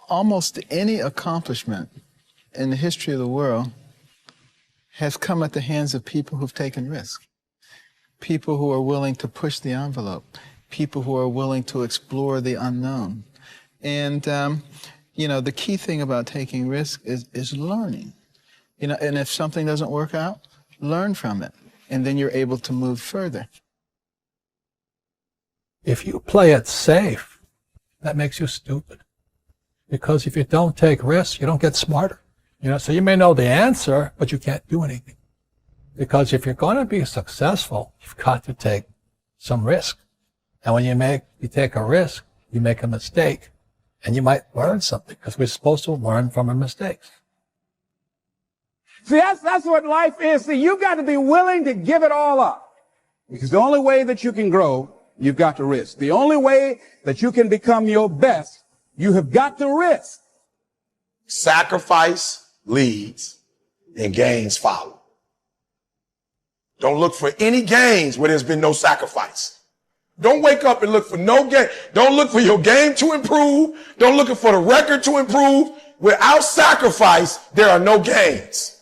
Almost any accomplishment in the history of the world has come at the hands of people who've taken risks, people who are willing to push the envelope, people who are willing to explore the unknown. And, you know, the key thing about taking risks is learning. You know, and if something doesn't work out, learn from it, and then you're able to move further. If you play it safe, that makes you stupid. Because if you don't take risks, you don't get smarter. You know, so you may know the answer, but you can't do anything. Because if you're going to be successful, you've got to take some risk. And when you take a risk, you make a mistake, and you might learn something, because we're supposed to learn from our mistakes. See, that's what life is. See, you've got to be willing to give it all up. Because the only way that you can grow, you've got to risk. The only way that you can become your best, you have got to risk. Sacrifice leads and gains follow. Don't look for any gains where there's been no sacrifice. Don't wake up and look for no gain. Don't look for your game to improve. Don't look for the record to improve. Without sacrifice, there are no gains.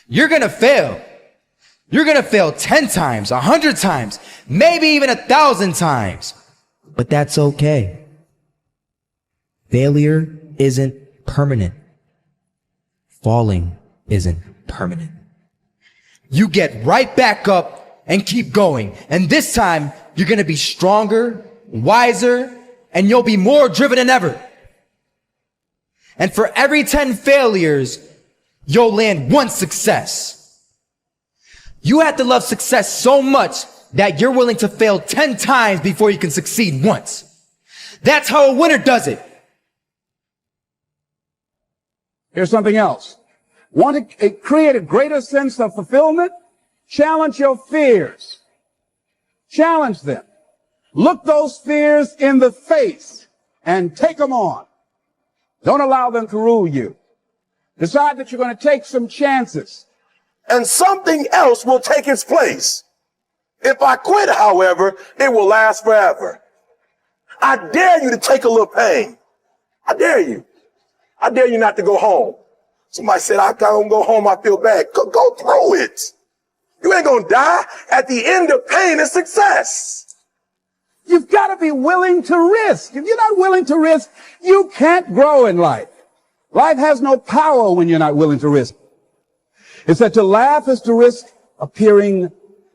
You're going to fail. You're going to fail 10 times, 100 times, maybe even 1,000 times. But that's okay. Failure isn't permanent. Falling isn't permanent. You get right back up and keep going. And this time, you're going to be stronger, wiser, and you'll be more driven than ever. And for every 10 failures, you'll land one success. You have to love success so much that you're willing to fail 10 times before you can succeed once. That's how a winner does it. Here's something else. Want to create a greater sense of fulfillment? Challenge your fears. Challenge them. Look those fears in the face and take them on. Don't allow them to rule you. Decide that you're going to take some chances. And something else will take its place. If I quit, however, it will last forever. I dare you to take a little pain. I dare you. I dare you not to go home. Somebody said, I can't go home, I feel bad. Go through it. You ain't gonna die. At the end of pain is success. You've got to be willing to risk. If you're not willing to risk, you can't grow in life. Life has no power when you're not willing to risk. It said to laugh is to risk appearing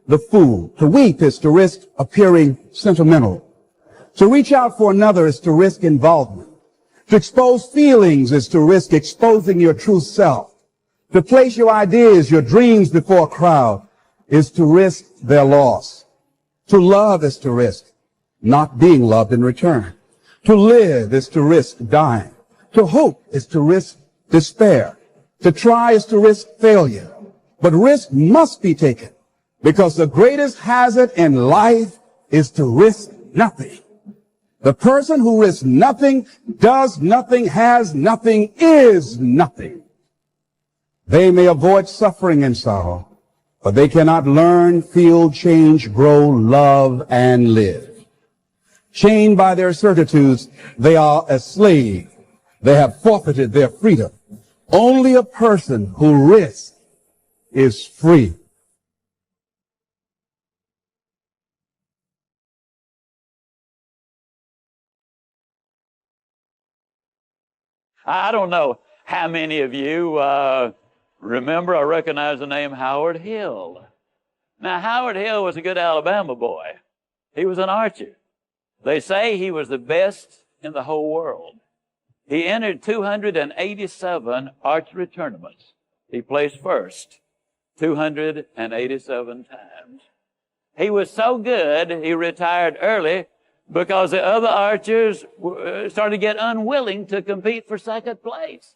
the fool. To weep is to risk appearing sentimental. To reach out for another is to risk involvement. To expose feelings is to risk exposing your true self. To place your ideas, your dreams before a crowd is to risk their loss. To love is to risk not being loved in return. To live is to risk dying. To hope is to risk despair. To try is to risk failure. But risk must be taken, because the greatest hazard in life is to risk nothing. The person who risks nothing, does nothing, has nothing, is nothing. They may avoid suffering and sorrow, but they cannot learn, feel, change, grow, love, and live. Chained by their certitudes, they are a slave. They have forfeited their freedom. Only a person who risks is free. I don't know how many of you remember or recognize the name Howard Hill. Now, Howard Hill was a good Alabama boy. He was an archer. They say he was the best in the whole world. He entered 287 archery tournaments. He placed first 287 times. He was so good, he retired early because the other archers started to get unwilling to compete for second place.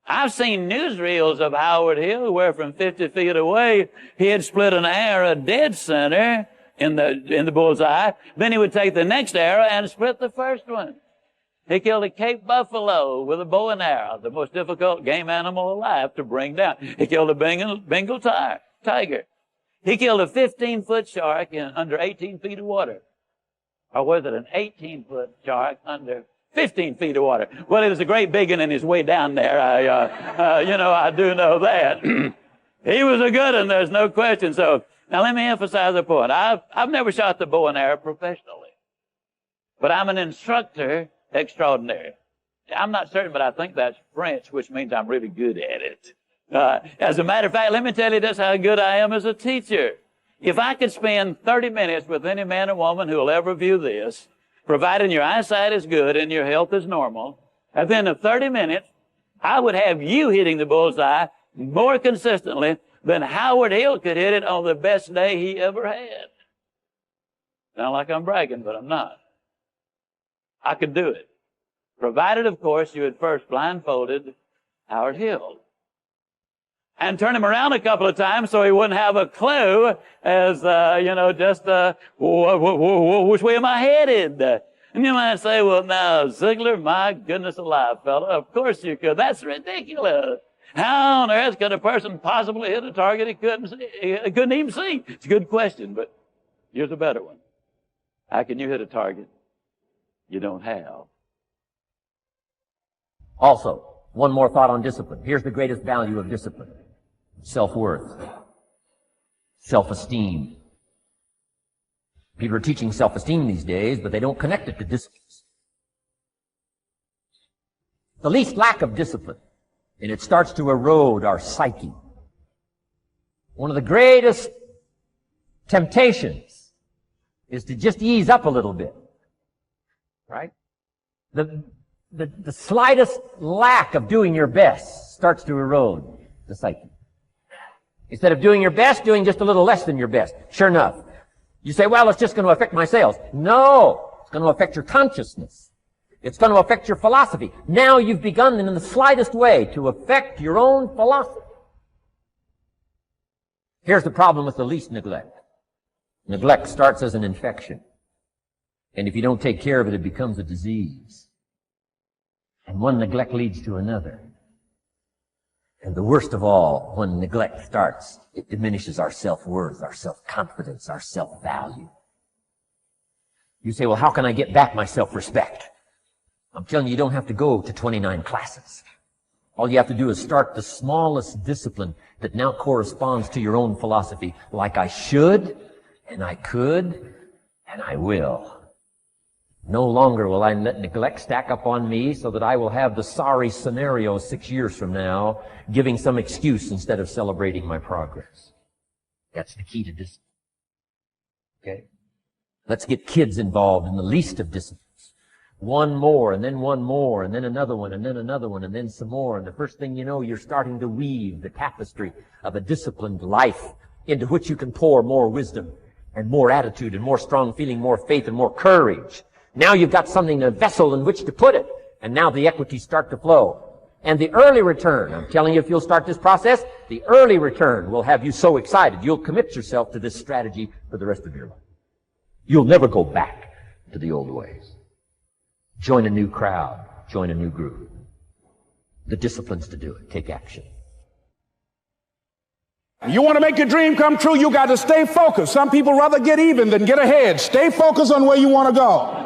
I've seen newsreels of Howard Hill where from 50 feet away, he had split an arrow dead center in the bullseye. Then he would take the next arrow and split the first one. He killed a Cape buffalo with a bow and arrow, the most difficult game animal alive to bring down. He killed a Bengal tiger. He killed a 15-foot shark in under 18 feet of water. Or was it an 18-foot shark under 15 feet of water. Well, it was a great big one in his way down there. I do know that. He was a good one, there's no question. So now let me emphasize a point. I've never shot the bow and arrow professionally, but I'm an instructor extraordinary. I'm not certain, but I think that's French, which means I'm really good at it. As a matter of fact, let me tell you just how good I am as a teacher. If I could spend 30 minutes with any man or woman who will ever view this, providing your eyesight is good and your health is normal, at the end of 30 minutes, I would have you hitting the bullseye more consistently than Howard Hill could hit it on the best day he ever had. Sound like I'm bragging, but I'm not. I could do it. Provided, of course, you had first blindfolded Howard Hill and turn him around a couple of times so he wouldn't have a clue as, which way am I headed? And you might say, well, now, Ziegler, my goodness alive, fella, of course you could. That's ridiculous. How on earth could a person possibly hit a target he couldn't even see? It's a good question, but here's a better one. How can you hit a target you don't have? Also, one more thought on discipline. Here's the greatest value of discipline. Self-worth. Self-esteem. People are teaching self-esteem these days, but they don't connect it to discipline. The least lack of discipline, and it starts to erode our psyche. One of the greatest temptations is to just ease up a little bit. Right? The slightest lack of doing your best starts to erode the psyche. Instead of doing your best, doing just a little less than your best. Sure enough. You say, well, it's just going to affect my sales. No, it's going to affect your consciousness. It's going to affect your philosophy. Now you've begun in the slightest way to affect your own philosophy. Here's the problem with the least neglect. Neglect starts as an infection. And if you don't take care of it, it becomes a disease. And one neglect leads to another. And the worst of all, when neglect starts, it diminishes our self-worth, our self-confidence, our self-value. You say, well, how can I get back my self-respect? I'm telling you, you don't have to go to 29 classes. All you have to do is start the smallest discipline that now corresponds to your own philosophy, like I should, and I could, and I will. No longer will I let neglect stack up on me so that I will have the sorry scenario 6 years from now, giving some excuse instead of celebrating my progress. That's the key to discipline. Okay? Let's get kids involved in the least of disciplines. One more, and then one more, and then another one, and then another one, and then some more. And the first thing you know, you're starting to weave the tapestry of a disciplined life into which you can pour more wisdom and more attitude and more strong feeling, more faith and more courage. Now you've got something, a vessel in which to put it. And now the equities start to flow. And the early return, I'm telling you, if you'll start this process, the early return will have you so excited. You'll commit yourself to this strategy for the rest of your life. You'll never go back to the old ways. Join a new crowd. Join a new group. The disciplines to do it. Take action. You want to make your dream come true, you got to stay focused. Some people rather get even than get ahead. Stay focused on where you want to go.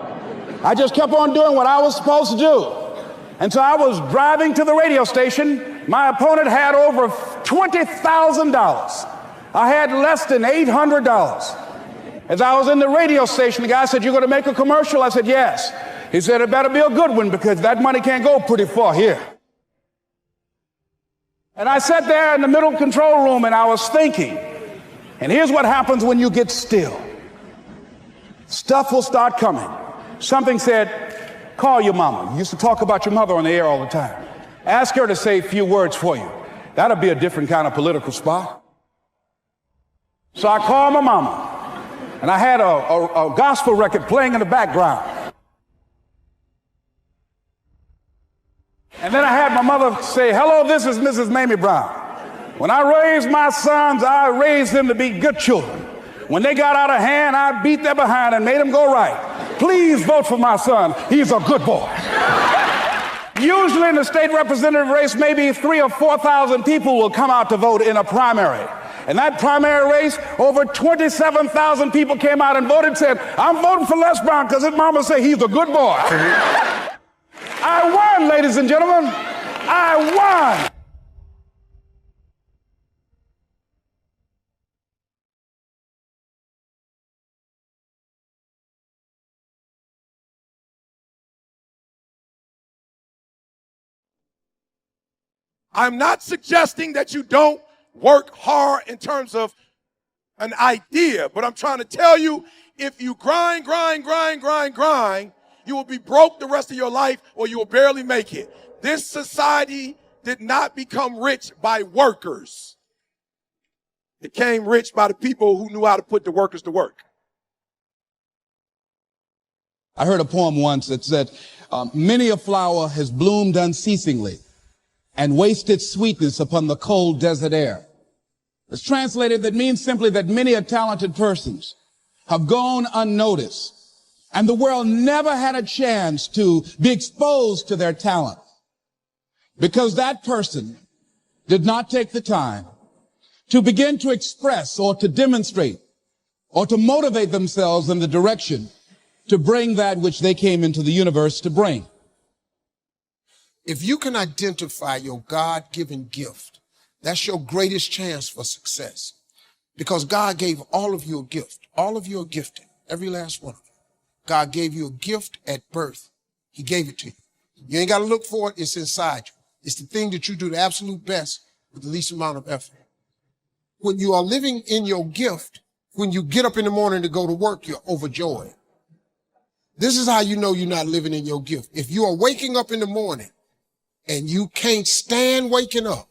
I just kept on doing what I was supposed to do. And so I was driving to the radio station. My opponent had over $20,000. I had less than $800. As I was in the radio station, the guy said, "You're going to make a commercial?" I said, "Yes." He said, "It better be a good one because that money can't go pretty far here." And I sat there in the middle control room and I was thinking, and here's what happens when you get still. Stuff will start coming. Something said, "Call your mama." You used to talk about your mother on the air all the time. Ask her to say a few words for you. That'll be a different kind of political spot. So I called my mama, and I had a gospel record playing in the background. And then I had my mother say, "Hello, this is Mrs. Mamie Brown. When I raised my sons, I raised them to be good children. When they got out of hand, I beat their behind and made them go right. Please vote for my son. He's a good boy." Usually in the state representative race, maybe 3,000 or 4,000 people will come out to vote in a primary. In that primary race, over 27,000 people came out and voted and said, "I'm voting for Les Brown because his mama said he's a good boy." I won, ladies and gentlemen. I won. I'm not suggesting that you don't work hard in terms of an idea, but I'm trying to tell you, if you grind, you will be broke the rest of your life or you will barely make it. This society did not become rich by workers. It came rich by the people who knew how to put the workers to work. I heard a poem once that said, many a flower has bloomed unceasingly and wasted sweetness upon the cold desert air. It's translated, that means simply that many a talented persons have gone unnoticed, and the world never had a chance to be exposed to their talent because that person did not take the time to begin to express or to demonstrate or to motivate themselves in the direction to bring that which they came into the universe to bring. If you can identify your God-given gift, that's your greatest chance for success. Because God gave all of you a gift. All of you are gifted. Every last one of you. God gave you a gift at birth. He gave it to you. You ain't got to look for it. It's inside you. It's the thing that you do the absolute best with the least amount of effort. When you are living in your gift, when you get up in the morning to go to work, you're overjoyed. This is how you know you're not living in your gift. If you are waking up in the morning and you can't stand waking up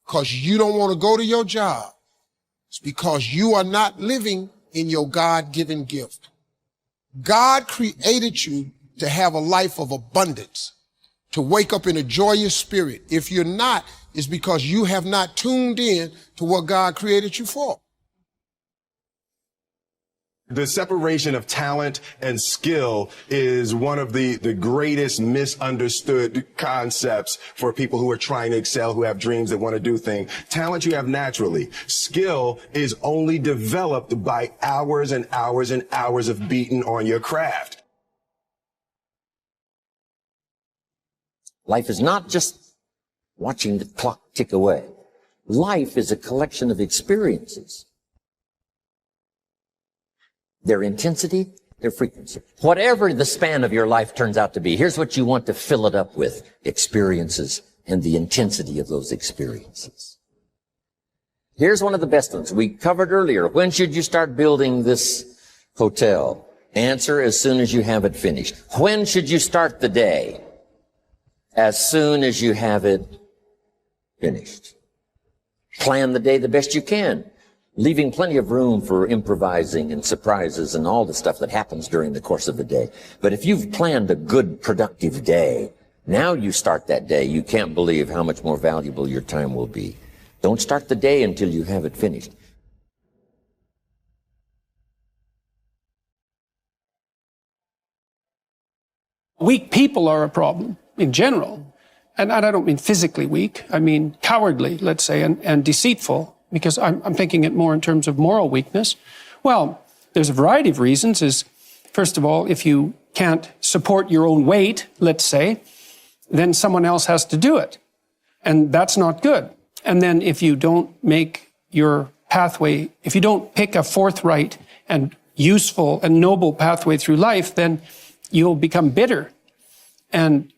because you don't want to go to your job, it's because you are not living in your God-given gift. God created you to have a life of abundance, to wake up in a joyous spirit. If you're not, it's because you have not tuned in to what God created you for. The separation of talent and skill is one of the greatest misunderstood concepts for people who are trying to excel, who have dreams that want to do things. Talent you have naturally. Skill is only developed by hours and hours and hours of beating on your craft. Life is not just watching the clock tick away. Life is a collection of experiences. Their intensity, their frequency. Whatever the span of your life turns out to be, here's what you want to fill it up with: experiences and the intensity of those experiences. Here's one of the best ones we covered earlier. When should you start building this hotel? Answer: as soon as you have it finished. When should you start the day? As soon as you have it finished. Plan the day the best you can, leaving plenty of room for improvising and surprises and all the stuff that happens during the course of the day. But if you've planned a good, productive day, now you start that day, you can't believe how much more valuable your time will be. Don't start the day until you have it finished. Weak people are a problem in general. And I don't mean physically weak. I mean cowardly, let's say, and deceitful, because I'm thinking it more in terms of moral weakness. Well, there's a variety of reasons. First of all, if you can't support your own weight, let's say, then someone else has to do it. And that's not good. And then if you don't make your pathway, if you don't pick a forthright and useful and noble pathway through life, then you'll become bitter and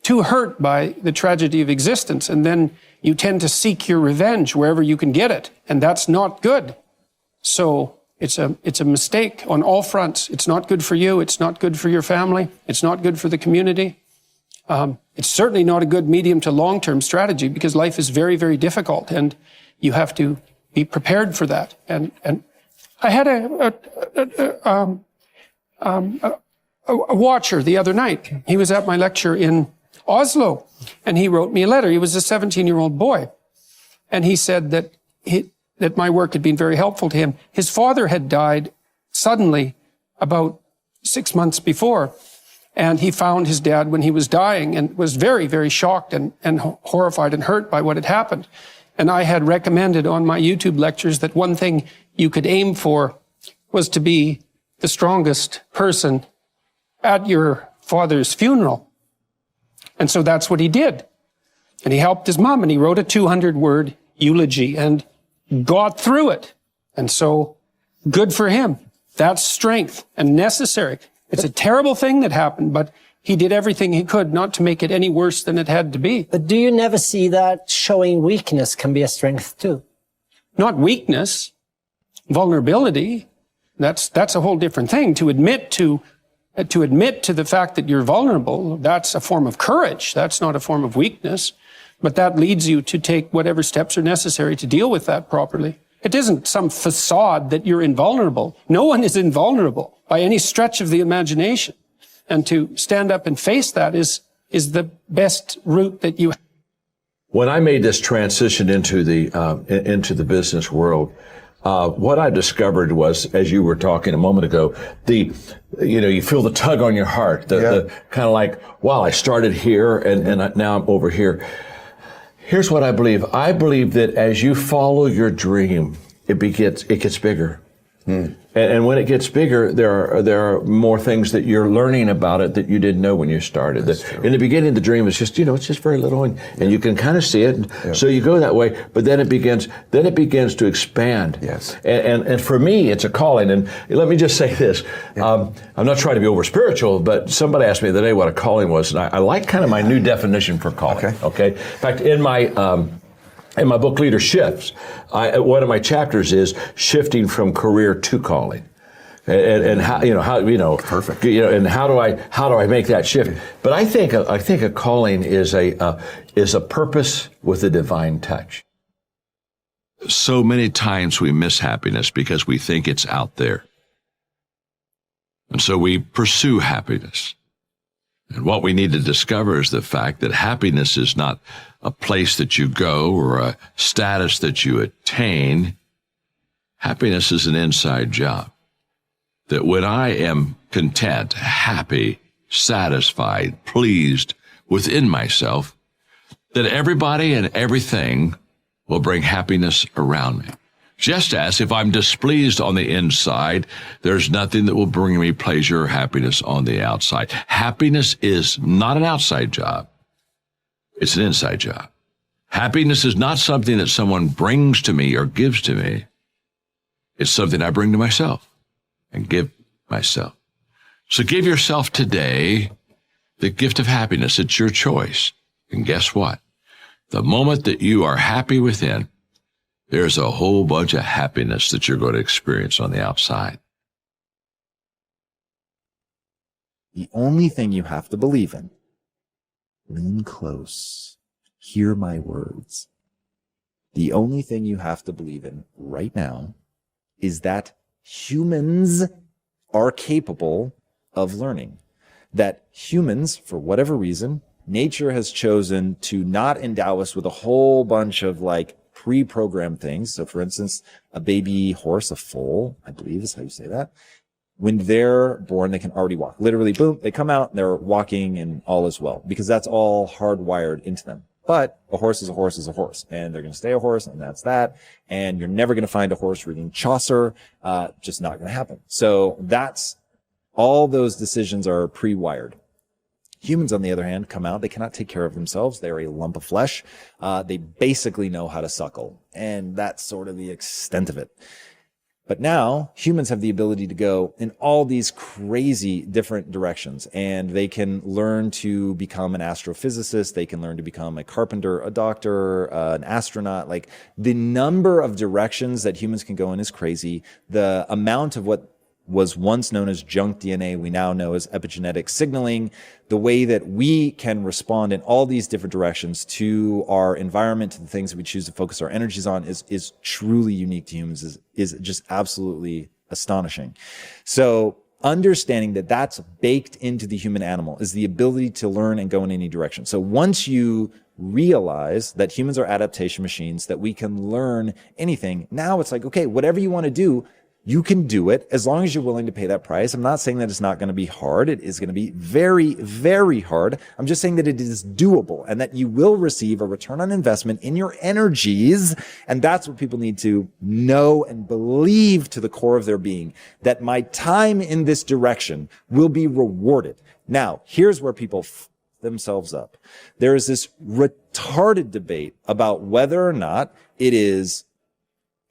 too hurt by the tragedy of existence. And then you tend to seek your revenge wherever you can get it. And that's not good. So it's a mistake on all fronts. It's not good for you. It's not good for your family. It's not good for the community. It's certainly not a good medium to long-term strategy, because life is very, very difficult and you have to be prepared for that. And I had a watcher the other night. He was at my lecture in Oslo, and he wrote me a letter. He was a 17-year-old boy, and he said that my work had been very helpful to him. His father had died suddenly about 6 months before, and he found his dad when he was dying and was very, very shocked and horrified and hurt by what had happened. And I had recommended on my YouTube lectures that one thing you could aim for was to be the strongest person at your father's funeral. And so that's what he did. And he helped his mom, and he wrote a 200-word eulogy and got through it. And so, good for him. That's strength and necessary. It's a terrible thing that happened, but he did everything he could not to make it any worse than it had to be. But do you never see that showing weakness can be a strength too? Not weakness, vulnerability. That's a whole different thing. To admit to the fact that you're vulnerable, that's a form of courage. That's not a form of weakness. But that leads you to take whatever steps are necessary to deal with that properly. It isn't some facade that you're invulnerable. No one is invulnerable by any stretch of the imagination. And to stand up and face that is the best route that you have. When I made this transition into the business world, what I discovered was, as you were talking a moment ago, you feel the tug on your heart, the kind of like, wow, I started here and now I'm over here. Here's what I believe. I believe that as you follow your dream, it gets bigger. And when it gets bigger, there are more things that you're learning about it that you didn't know when you started. In the beginning, the dream is just, it's just very little, and you can kind of see it. So you go that way, but then it begins to expand. Yes. And for me, it's a calling. And let me just say this: I'm not trying to be over spiritual, but somebody asked me the other day what a calling was, and I like kind of my new definition for calling. Okay. In fact, in my book, Leader Shifts, one of my chapters is shifting from career to calling, and how perfect, and how do I make that shift? But I think a calling is a purpose with a divine touch. So many times we miss happiness because we think it's out there, and so we pursue happiness. And what we need to discover is the fact that happiness is not a place that you go or a status that you attain. Happiness is an inside job. That when I am content, happy, satisfied, pleased within myself, that everybody and everything will bring happiness around me. Just as if I'm displeased on the inside, there's nothing that will bring me pleasure or happiness on the outside. Happiness is not an outside job. It's an inside job. Happiness is not something that someone brings to me or gives to me. It's something I bring to myself and give myself. So give yourself today the gift of happiness. It's your choice. And guess what? The moment that you are happy within, there's a whole bunch of happiness that you're going to experience on the outside. The only thing you have to believe in, lean close, hear my words. The only thing you have to believe in right now is that humans are capable of learning. That humans, for whatever reason, nature has chosen to not endow us with a whole bunch of pre-programmed things. So for instance, a baby horse, a foal, I believe is how you say that. When they're born, they can already walk. Literally, boom, they come out and they're walking and all is well, because that's all hardwired into them. But a horse is a horse is a horse, and they're going to stay a horse, and that's that. And you're never going to find a horse reading Chaucer. Just not going to happen. So that's all those decisions are pre-wired. Humans, on the other hand, come out. They cannot take care of themselves. They're a lump of flesh. They basically know how to suckle. And that's sort of the extent of it. But now humans have the ability to go in all these crazy different directions. And they can learn to become an astrophysicist. They can learn to become a carpenter, a doctor, an astronaut. Like, the number of directions that humans can go in is crazy. The amount of what was once known as junk DNA, we now know as epigenetic signaling. The way that we can respond in all these different directions to our environment, to the things that we choose to focus our energies on is truly unique to humans, is just absolutely astonishing. So understanding that that's baked into the human animal is the ability to learn and go in any direction. So once you realize that humans are adaptation machines, that we can learn anything, now it's like, okay, whatever you want to do, you can do it as long as you're willing to pay that price. I'm not saying that it's not going to be hard. It is going to be very, very hard. I'm just saying that it is doable and that you will receive a return on investment in your energies. And that's what people need to know and believe to the core of their being, that my time in this direction will be rewarded. Now, here's where people themselves up. There is this retarded debate about whether or not it is,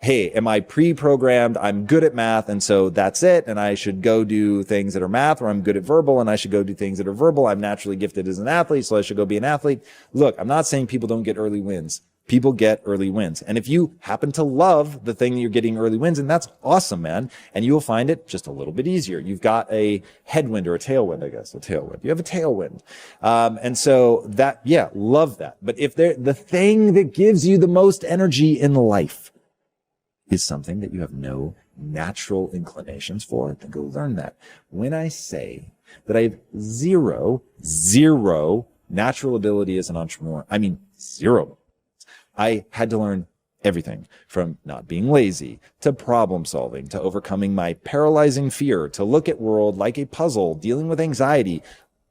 hey, am I pre-programmed? I'm good at math, and so that's it, and I should go do things that are math, or I'm good at verbal, and I should go do things that are verbal. I'm naturally gifted as an athlete, so I should go be an athlete. Look, I'm not saying people don't get early wins. People get early wins. And if you happen to love the thing that you're getting early wins, and that's awesome, man. And you will find it just a little bit easier. You've got a headwind or a tailwind, I guess, a tailwind. You have a tailwind. And so that, yeah, love that. But if the thing that gives you the most energy in life is something that you have no natural inclinations for, then go learn that. When I say that I have zero natural ability as an entrepreneur, I mean zero. I had to learn everything from not being lazy to problem solving, to overcoming my paralyzing fear, to look at world like a puzzle, dealing with anxiety.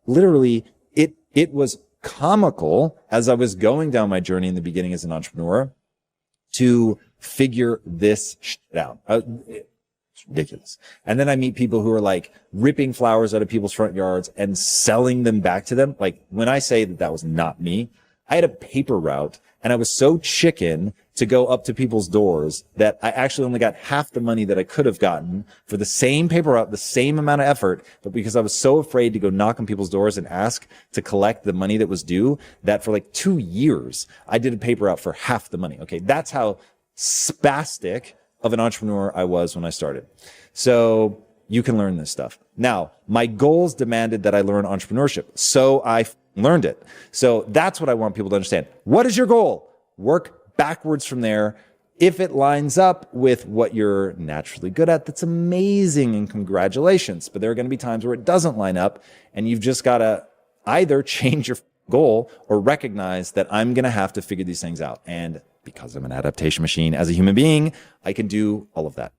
Literally, it was comical as I was going down my journey in the beginning as an entrepreneur to figure this shit out. It's ridiculous. And then I meet people who are like ripping flowers out of people's front yards and selling them back to them. Like when I say that was not me, I had a paper route and I was so chicken to go up to people's doors that I actually only got half the money that I could have gotten for the same paper route, the same amount of effort. But because I was so afraid to go knock on people's doors and ask to collect the money that was due, that for like 2 years, I did a paper route for half the money. Okay. That's how spastic of an entrepreneur I was when I started. So you can learn this stuff. Now, my goals demanded that I learn entrepreneurship. So I learned it. So that's what I want people to understand. What is your goal? Work backwards from there. If it lines up with what you're naturally good at, that's amazing and congratulations. But there are going to be times where it doesn't line up and you've just got to either change your goal or recognize that I'm going to have to figure these things out. And because I'm an adaptation machine as a human being, I can do all of that.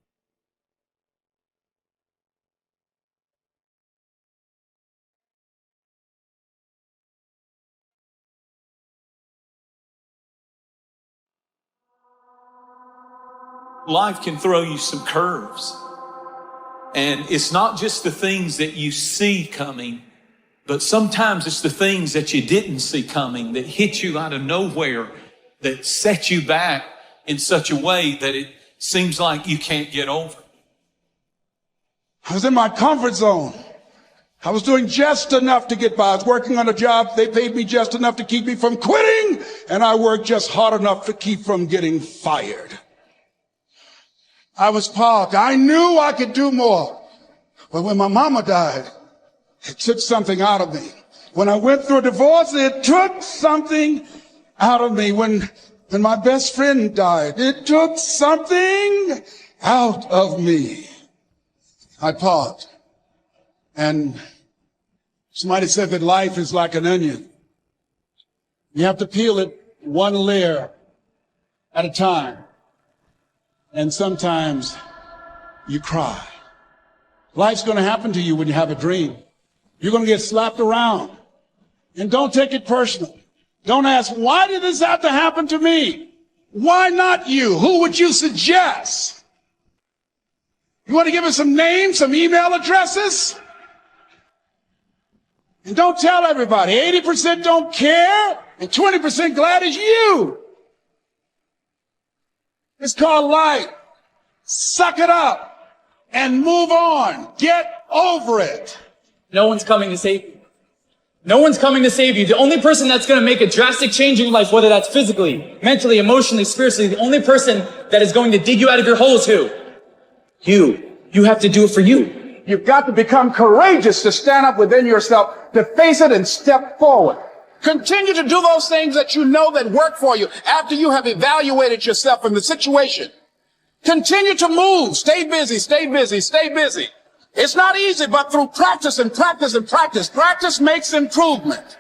Life can throw you some curves. And it's not just the things that you see coming, but sometimes it's the things that you didn't see coming that hit you out of nowhere, that set you back in such a way that it seems like you can't get over. I was in my comfort zone. I was doing just enough to get by. I was working on a job. They paid me just enough to keep me from quitting, and I worked just hard enough to keep from getting fired. I was parked. I knew I could do more. But when my mama died, it took something out of me. When I went through a divorce, it took something out of me. When my best friend died, it took something out of me. I paused. And somebody said that life is like an onion. You have to peel it one layer at a time. And sometimes you cry. Life's going to happen to you when you have a dream. You're going to get slapped around. And don't take it personal. Don't ask, why did this have to happen to me? Why not you? Who would you suggest? You want to give us some names, some email addresses? And don't tell everybody. 80% don't care, and 20% glad it's you. It's called life. Suck it up and move on. Get over it. No one's coming to save you. No one's coming to save you. The only person that's going to make a drastic change in your life, whether that's physically, mentally, emotionally, spiritually, the only person that is going to dig you out of your hole is who? You. You have to do it for you. You've got to become courageous to stand up within yourself, to face it and step forward. Continue to do those things that you know that work for you after you have evaluated yourself in the situation. Continue to move. Stay busy, stay busy, stay busy. It's not easy, but through practice and practice and practice, practice makes improvement.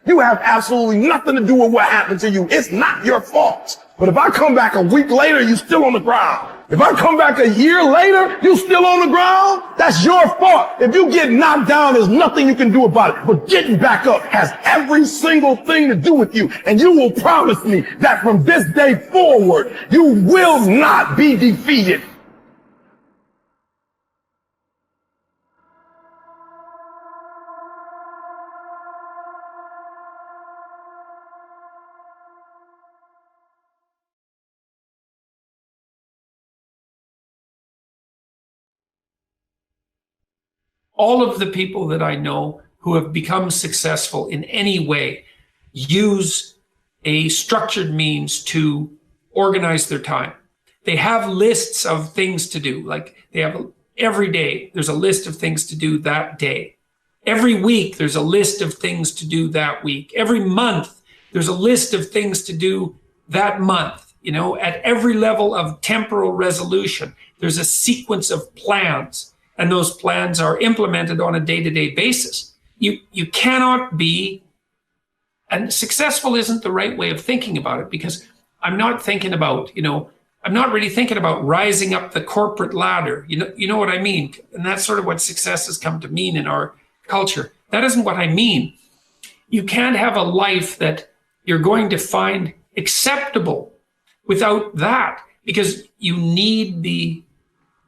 You have absolutely nothing to do with what happened to you. It's not your fault. But if I come back a week later, you're still on the ground. If I come back a year later, you still on the ground, that's your fault. If you get knocked down, there's nothing you can do about it. But getting back up has every single thing to do with you. And you will promise me that from this day forward, you will not be defeated. All of the people that I know who have become successful in any way use a structured means to organize their time. They have lists of things to do. Like they have every day, there's a list of things to do that day. Every week, there's a list of things to do that week. Every month, there's a list of things to do that month. You know, at every level of temporal resolution, there's a sequence of plans, and those plans are implemented on a day-to-day basis. You cannot be, and successful isn't the right way of thinking about it, because I'm not thinking about, I'm not really thinking about rising up the corporate ladder. You know what I mean? And that's sort of what success has come to mean in our culture. That isn't what I mean. You can't have a life that you're going to find acceptable without that, because you need the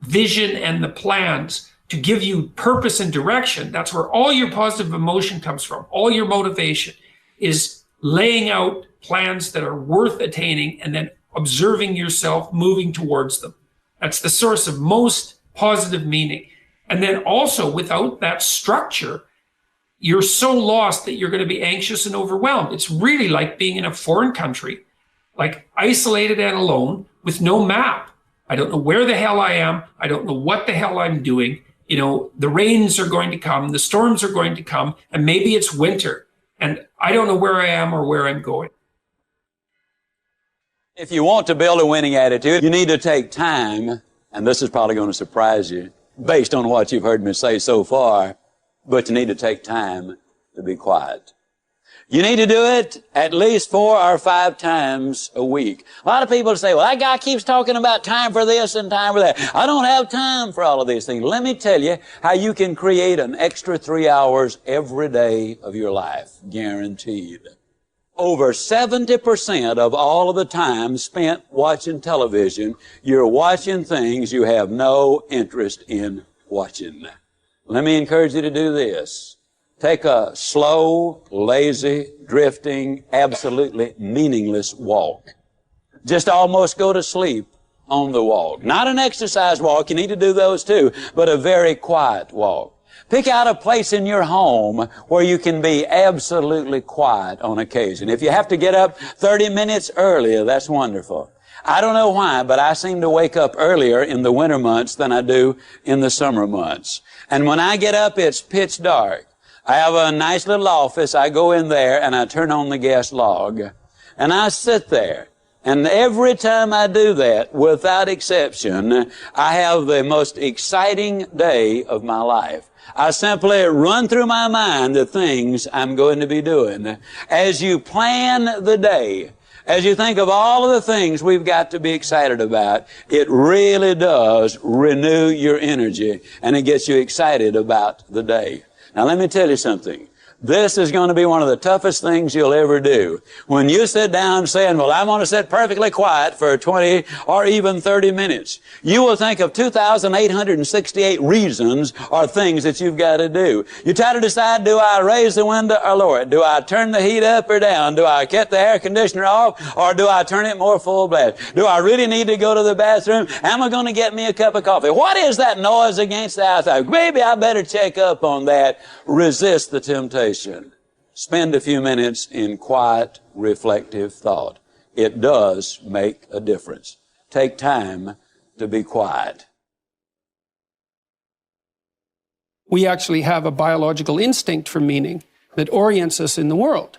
vision and the plans to give you purpose and direction. That's where all your positive emotion comes from. All your motivation is laying out plans that are worth attaining and then observing yourself moving towards them. That's the source of most positive meaning. And then also, without that structure, you're so lost that you're going to be anxious and overwhelmed. It's really like being in a foreign country, like isolated and alone with no map. I don't know where the hell I am. I don't know what the hell I'm doing. The rains are going to come, the storms are going to come, and maybe it's winter, and I don't know where I am or where I'm going. If you want to build a winning attitude, you need to take time, and this is probably going to surprise you based on what you've heard me say so far, but you need to take time to be quiet. You need to do it at least 4 or 5 times a week. A lot of people say, well, that guy keeps talking about time for this and time for that. I don't have time for all of these things. Let me tell you how you can create an extra 3 hours every day of your life, guaranteed. Over 70% of all of the time spent watching television, you're watching things you have no interest in watching. Let me encourage you to do this. Take a slow, lazy, drifting, absolutely meaningless walk. Just almost go to sleep on the walk. Not an exercise walk, you need to do those too, but a very quiet walk. Pick out a place in your home where you can be absolutely quiet on occasion. If you have to get up 30 minutes earlier, that's wonderful. I don't know why, but I seem to wake up earlier in the winter months than I do in the summer months. And when I get up, it's pitch dark. I have a nice little office. I go in there and I turn on the gas log and I sit there. And every time I do that, without exception, I have the most exciting day of my life. I simply run through my mind the things I'm going to be doing. As you plan the day, as you think of all of the things we've got to be excited about, it really does renew your energy and it gets you excited about the day. Now let me tell you something. This is going to be one of the toughest things you'll ever do. When you sit down saying, well, I'm going to sit perfectly quiet for 20 or even 30 minutes, you will think of 2,868 reasons or things that you've got to do. You try to decide, do I raise the window or lower it? Do I turn the heat up or down? Do I cut the air conditioner off or do I turn it more full blast? Do I really need to go to the bathroom? Am I going to get me a cup of coffee? What is that noise against the outside? Maybe I better check up on that. Resist the temptation. Spend a few minutes in quiet, reflective thought. It does make a difference. Take time to be quiet. We actually have a biological instinct for meaning that orients us in the world.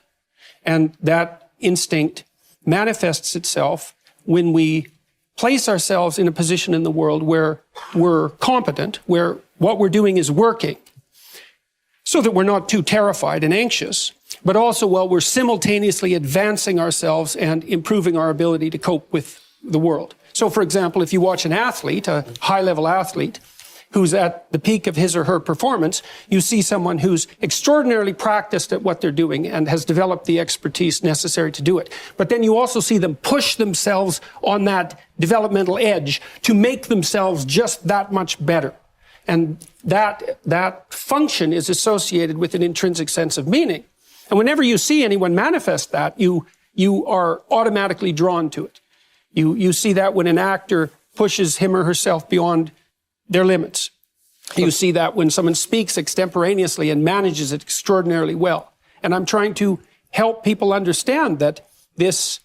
And that instinct manifests itself when we place ourselves in a position in the world where we're competent, where what we're doing is working, so that we're not too terrified and anxious, but also while we're simultaneously advancing ourselves and improving our ability to cope with the world. So, for example, if you watch an athlete, a high-level athlete, who's at the peak of his or her performance, you see someone who's extraordinarily practiced at what they're doing and has developed the expertise necessary to do it. But then you also see them push themselves on that developmental edge to make themselves just that much better. And that function is associated with an intrinsic sense of meaning. And whenever you see anyone manifest that, you are automatically drawn to it. You see that when an actor pushes him or herself beyond their limits. You see that when someone speaks extemporaneously and manages it extraordinarily well. And I'm trying to help people understand that this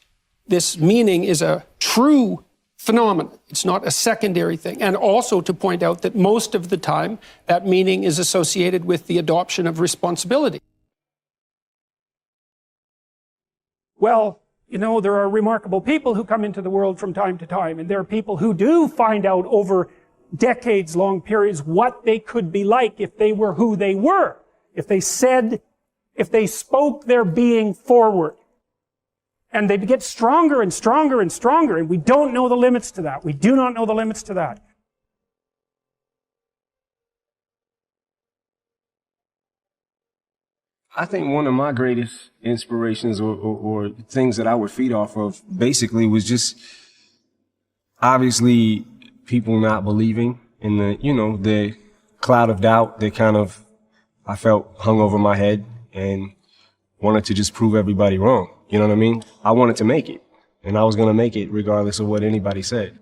meaning is a true phenomenon. It's not a secondary thing. And also to point out that most of the time, that meaning is associated with the adoption of responsibility. Well, you know, there are remarkable people who come into the world from time to time, and there are people who do find out over decades-long periods what they could be like if they were who they were, if they spoke their being forward. And they get stronger and stronger and stronger, and we don't know the limits to that. We do not know the limits to that. I think one of my greatest inspirations or things that I would feed off of basically was just obviously people not believing in the cloud of doubt that kind of I felt hung over my head and wanted to just prove everybody wrong. You know what I mean? I wanted to make it, and I was going to make it regardless of what anybody said.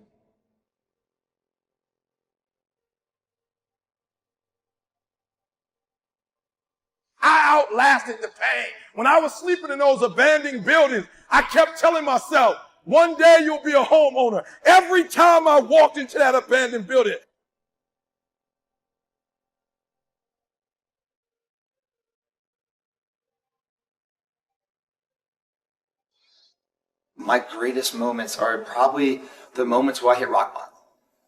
I outlasted the pain. When I was sleeping in those abandoned buildings, I kept telling myself, one day you'll be a homeowner. Every time I walked into that abandoned building, my greatest moments are probably the moments where I hit rock bottom,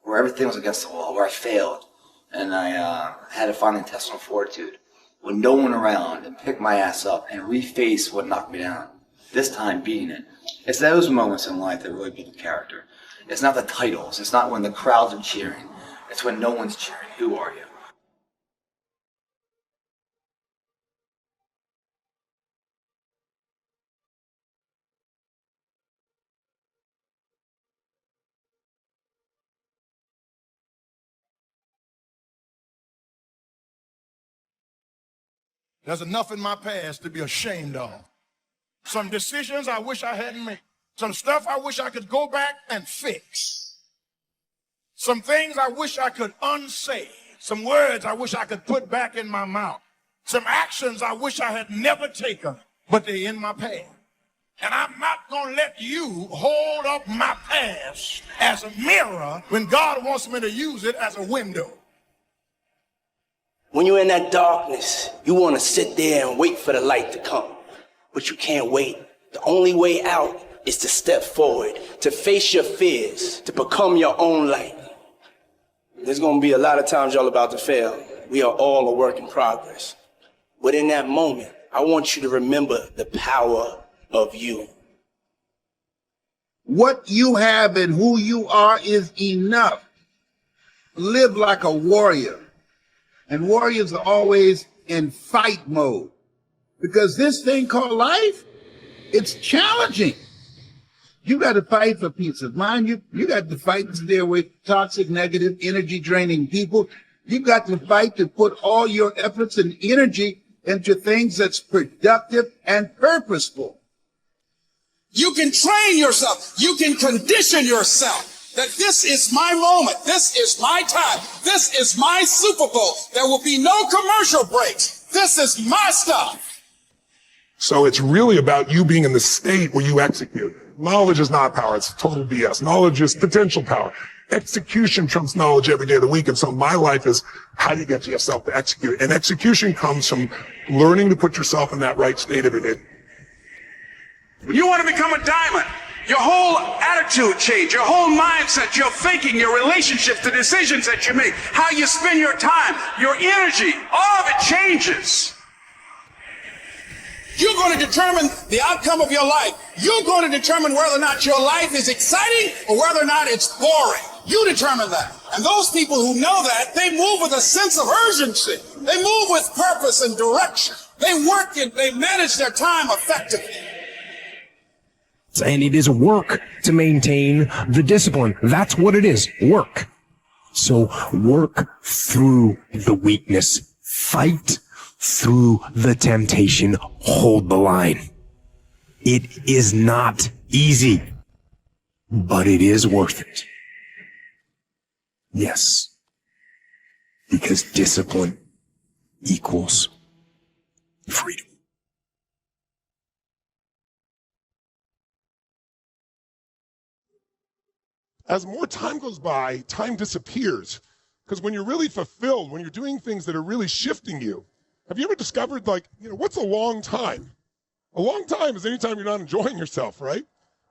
where everything was against the wall, where I failed, and I had to find intestinal fortitude with no one around and pick my ass up and reface what knocked me down, this time beating it. It's those moments in life that really build character. It's not the titles. It's not when the crowds are cheering. It's when no one's cheering. Who are you? There's enough in my past to be ashamed of. Some decisions I wish I hadn't made. Some stuff I wish I could go back and fix. Some things I wish I could unsay. Some words I wish I could put back in my mouth. Some actions I wish I had never taken, but they're in my past. And I'm not going to let you hold up my past as a mirror when God wants me to use it as a window. When you're in that darkness, you want to sit there and wait for the light to come. But you can't wait. The only way out is to step forward, to face your fears, to become your own light. There's going to be a lot of times y'all about to fail. We are all a work in progress. But in that moment, I want you to remember the power of you. What you have and who you are is enough. Live like a warrior. And warriors are always in fight mode. Because this thing called life, it's challenging. You got to fight for peace of mind. You got to fight to stay away from toxic, negative, energy-draining people. You got to fight to put all your efforts and energy into things that's productive and purposeful. You can train yourself. You can condition yourself that this is my moment. This is my time. This is my Super Bowl. There will be no commercial breaks. This is my stuff. So it's really about you being in the state where you execute. Knowledge is not power. It's total BS. Knowledge is potential power. Execution trumps knowledge every day of the week. And so my life is how do you get yourself to execute? And execution comes from learning to put yourself in that right state every day. You want to become a diamond. Your whole attitude change, your whole mindset, your thinking, your relationships, the decisions that you make, how you spend your time, your energy, all of it changes. You're going to determine the outcome of your life. You're going to determine whether or not your life is exciting or whether or not it's boring. You determine that. And those people who know that, they move with a sense of urgency. They move with purpose and direction. They work and they manage their time effectively. And it is work to maintain the discipline. That's what it is, work. So work through the weakness. Fight through the temptation. Hold the line. It is not easy, but it is worth it. Yes. Because discipline equals freedom. As more time goes by, time disappears. Because when you're really fulfilled, when you're doing things that are really shifting you, have you ever discovered, like, what's a long time? A long time is any time you're not enjoying yourself, right?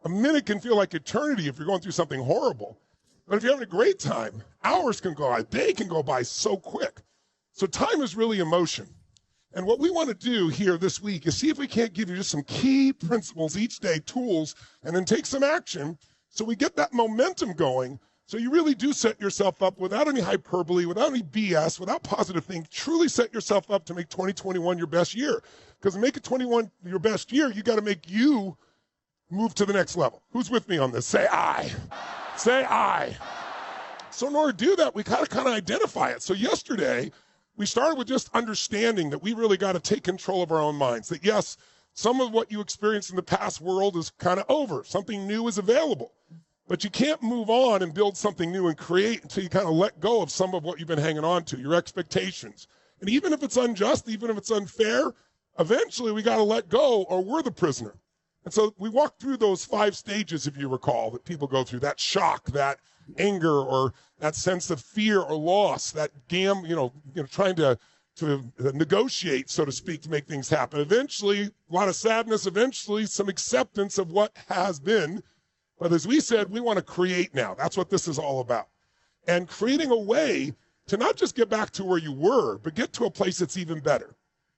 A minute can feel like eternity if you're going through something horrible. But if you're having a great time, hours can go by, a day can go by so quick. So time is really emotion. And what we want to do here this week is see if we can't give you just some key principles each day, tools, and then take some action so we get that momentum going. So you really do set yourself up without any hyperbole, without any BS, without positive thinking. Truly set yourself up to make 2021 your best year. Because to make it 21 your best year, you got to make you move to the next level. Who's with me on this? Say I. Say I. So in order to do that, we got to kind of identify it. So yesterday, we started with just understanding that we really got to take control of our own minds. That yes, some of what you experienced in the past world is kind of over. Something new is available. But you can't move on and build something new and create until you kind of let go of some of what you've been hanging on to, your expectations. And even if it's unjust, even if it's unfair, eventually we got to let go or we're the prisoner. And so we walked through those 5 stages, if you recall, that people go through, that shock, that anger, or that sense of fear or loss, that trying to negotiate, so to speak, to make things happen. Eventually, a lot of sadness, eventually some acceptance of what has been. But as we said, we want to create now. That's what this is all about. And creating a way to not just get back to where you were, but get to a place that's even better.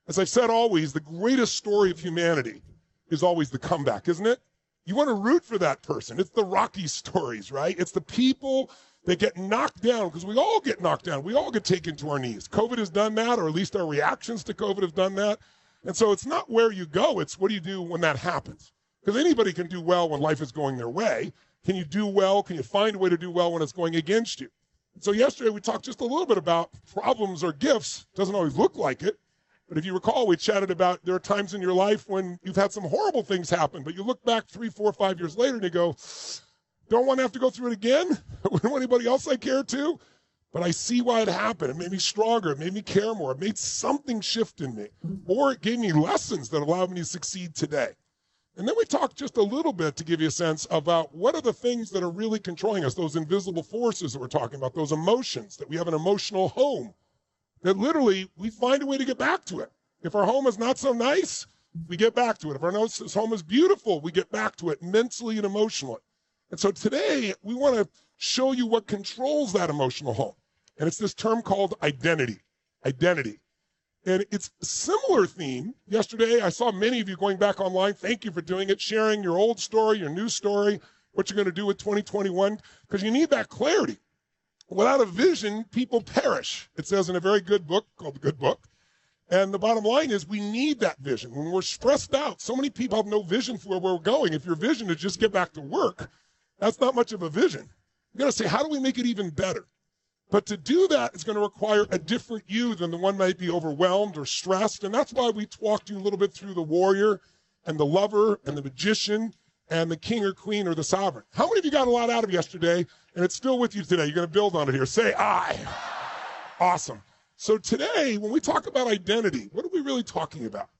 As I've said always, the greatest story of humanity is always the comeback, isn't it? You want to root for that person. It's the Rocky stories, right? It's the people that get knocked down, because we all get knocked down. We all get taken to our knees. COVID has done that, or at least our reactions to COVID have done that. And so it's not where you go, it's what do you do when that happens? Because anybody can do well when life is going their way. Can you do well? Can you find a way to do well when it's going against you? So yesterday we talked just a little bit about problems or gifts. Doesn't always look like it. But if you recall, we chatted about there are times in your life when you've had some horrible things happen, but you look back 3, 4, 5 years later and you go, don't want to have to go through it again. I wouldn't want anybody else I care to. But I see why it happened. It made me stronger. It made me care more. It made something shift in me. Or it gave me lessons that allowed me to succeed today. And then we talked just a little bit to give you a sense about what are the things that are really controlling us, those invisible forces that we're talking about, those emotions, that we have an emotional home, that literally we find a way to get back to it. If our home is not so nice, we get back to it. If our home is beautiful, we get back to it mentally and emotionally. And so today we want to show you what controls that emotional home. And it's this term called identity. Identity. And it's a similar theme. Yesterday, I saw many of you going back online. Thank you for doing it, sharing your old story, your new story, what you're going to do with 2021, because you need that clarity. Without a vision, people perish. It says in a very good book called The Good Book. And the bottom line is we need that vision. When we're stressed out, so many people have no vision for where we're going. If your vision is just get back to work, that's not much of a vision. You got to say, how do we make it even better? But to do that is going to require a different you than the one might be overwhelmed or stressed. And that's why we walked you a little bit through the warrior and the lover and the magician and the king or queen or the sovereign. How many of you got a lot out of yesterday and it's still with you today? You're going to build on it here. Say I. Awesome. So today, when we talk about identity, what are we really talking about?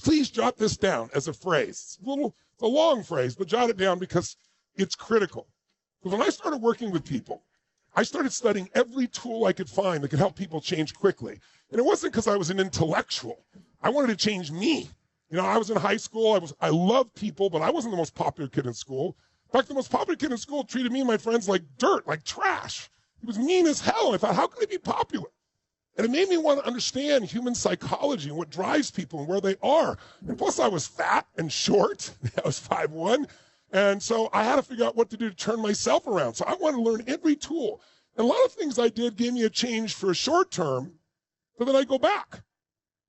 Please jot this down as a phrase. It's a long phrase, but jot it down because it's critical. Because when I started working with people, I started studying every tool I could find that could help people change quickly. And it wasn't because I was an intellectual. I wanted to change me. I was in high school. I loved people, but I wasn't the most popular kid in school. In fact, the most popular kid in school treated me and my friends like dirt, like trash. He was mean as hell. I thought, how could he be popular? And it made me want to understand human psychology and what drives people and where they are. And plus, I was fat and short. I was 5'1". And so I had to figure out what to do to turn myself around. So I wanted to learn every tool. And a lot of things I did gave me a change for a short term, but then I go back.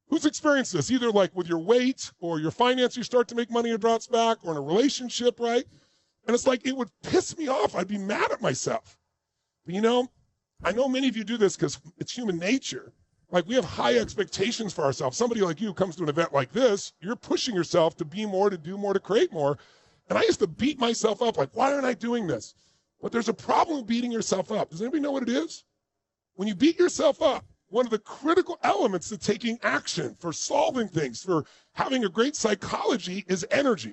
Who's experienced this? Either like with your weight or your finance, you start to make money or drops back, or in a relationship, right? And it's like it would piss me off. I'd be mad at myself. But I know many of you do this because it's human nature. Like we have high expectations for ourselves. Somebody like you comes to an event like this, you're pushing yourself to be more, to do more, to create more. And I used to beat myself up like, why aren't I doing this? But there's a problem with beating yourself up. Does anybody know what it is? When you beat yourself up, one of the critical elements to taking action, for solving things, for having a great psychology is energy.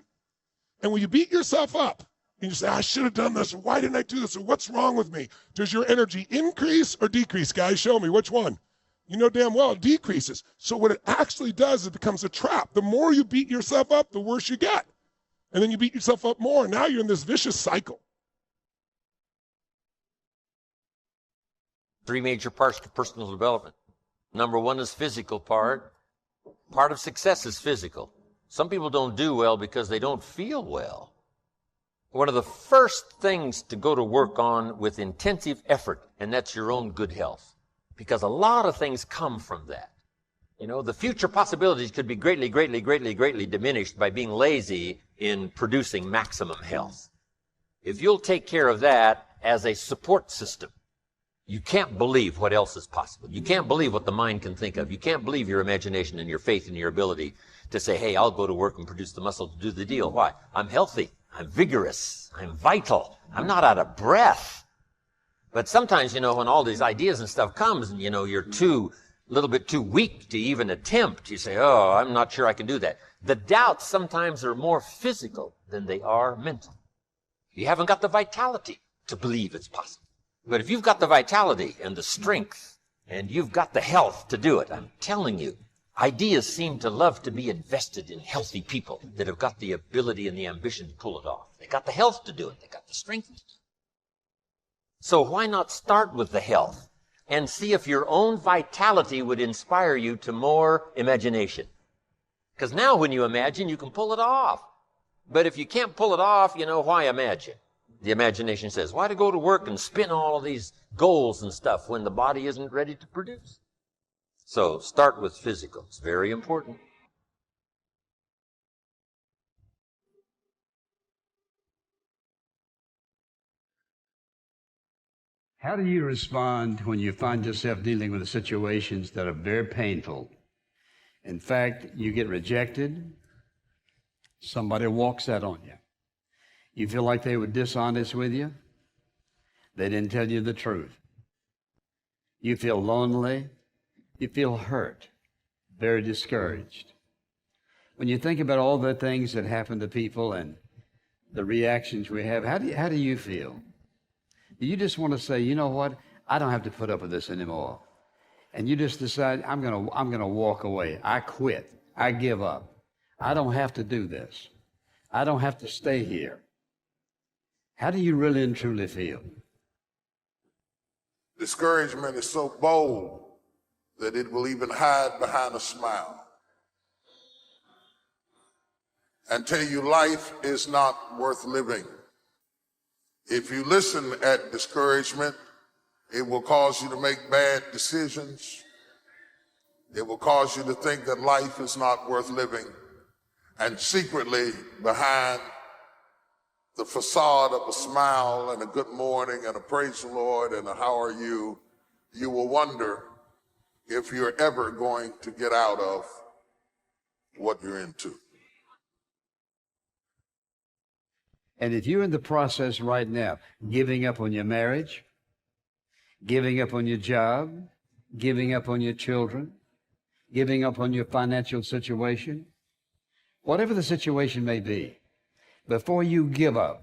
And when you beat yourself up and you say, I should have done this, or why didn't I do this, or what's wrong with me? Does your energy increase or decrease? Guys, show me which one. You know damn well it decreases. So what it actually does is it becomes a trap. The more you beat yourself up, the worse you get. And then you beat yourself up more, and now you're in this vicious cycle. 3 major parts to personal development. Number 1 is physical part. Part of success is physical. Some people don't do well because they don't feel well. One of the first things to go to work on with intensive effort, and that's your own good health. Because a lot of things come from that. You know, the future possibilities could be greatly, greatly, greatly, greatly diminished by being lazy in producing maximum health. If you'll take care of that as a support system, you can't believe what else is possible. You can't believe what the mind can think of. You can't believe your imagination and your faith and your ability to say, hey, I'll go to work and produce the muscle to do the deal. Why? I'm healthy. I'm vigorous. I'm vital. I'm not out of breath. But sometimes, you know, when all these ideas and stuff comes and, you know, you're a little bit too weak to even attempt, you say, oh, I'm not sure I can do that. The doubts sometimes are more physical than they are mental. You haven't got the vitality to believe it's possible. But if you've got the vitality and the strength and you've got the health to do it, I'm telling you, ideas seem to love to be invested in healthy people that have got the ability and the ambition to pull it off. They got the health to do it. They got the strength to do it. So why not start with the health and see if your own vitality would inspire you to more imagination? Because now when you imagine, you can pull it off. But if you can't pull it off, you know, why imagine? The imagination says, why to go to work and spin all of these goals and stuff when the body isn't ready to produce? So start with physical. It's very important. How do you respond when you find yourself dealing with situations that are very painful? In fact, you get rejected, somebody walks out on you. You feel like they were dishonest with you. They didn't tell you the truth. You feel lonely. You feel hurt, very discouraged. When you think about all the things that happen to people and the reactions we have, how do you feel? Do you just want to say, you know what? I don't have to put up with this anymore. And you just decide, I'm gonna walk away. I quit. I give up. I don't have to do this. I don't have to stay here. How do you really and truly feel? Discouragement is so bold that it will even hide behind a smile and tell you life is not worth living. If you listen at discouragement, it will cause you to make bad decisions. It will cause you to think that life is not worth living. And secretly, behind the facade of a smile and a good morning and a praise the Lord and a how are you, you will wonder if you're ever going to get out of what you're into. And if you're in the process right now, giving up on your marriage, giving up on your job, giving up on your children, giving up on your financial situation, whatever the situation may be, before you give up,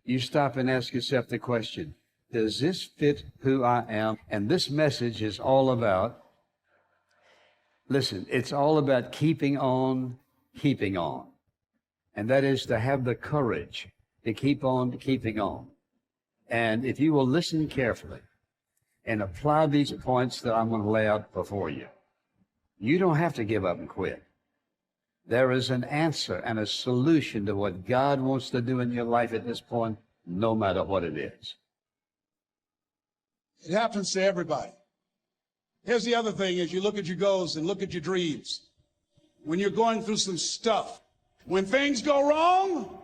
you stop and ask yourself the question, does this fit who I am? And this message is all about, listen, it's all about keeping on, keeping on. And that is to have the courage to keep on keeping on. And if you will listen carefully and apply these points that I'm going to lay out before you, you don't have to give up and quit. There is an answer and a solution to what God wants to do in your life at this point, no matter what it is. It happens to everybody. Here's the other thing is you look at your goals and look at your dreams. When you're going through some stuff, when things go wrong,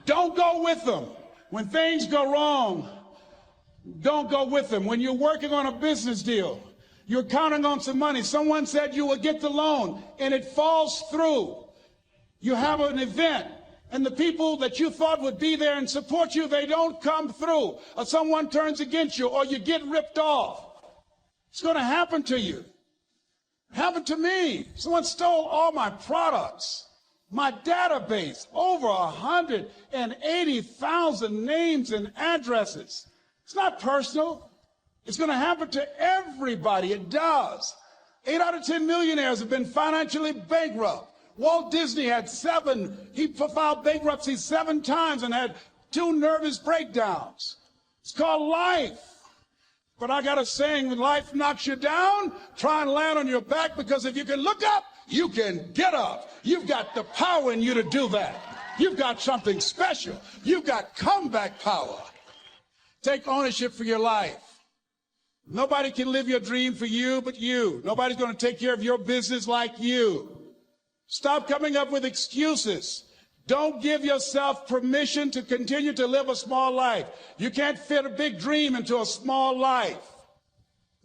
don't go with them. When things go wrong, don't go with them. When you're working on a business deal, you're counting on some money. Someone said you will get the loan, and it falls through. You have an event, and the people that you thought would be there and support you, they don't come through. Or someone turns against you, or you get ripped off. It's going to happen to you. It happened to me. Someone stole all my products, my database, over 180,000 names and addresses. It's not personal. It's going to happen to everybody. It does. 8 out of 10 millionaires have been financially bankrupt. Walt Disney had 7. He filed bankruptcy 7 times and had 2 nervous breakdowns. It's called life. But I got a saying, when life knocks you down, try and land on your back, because if you can look up, you can get up. You've got the power in you to do that. You've got something special. You've got comeback power. Take ownership for your life. Nobody can live your dream for you but you. Nobody's going to take care of your business like you. Stop coming up with excuses. Don't give yourself permission to continue to live a small life. You can't fit a big dream into a small life.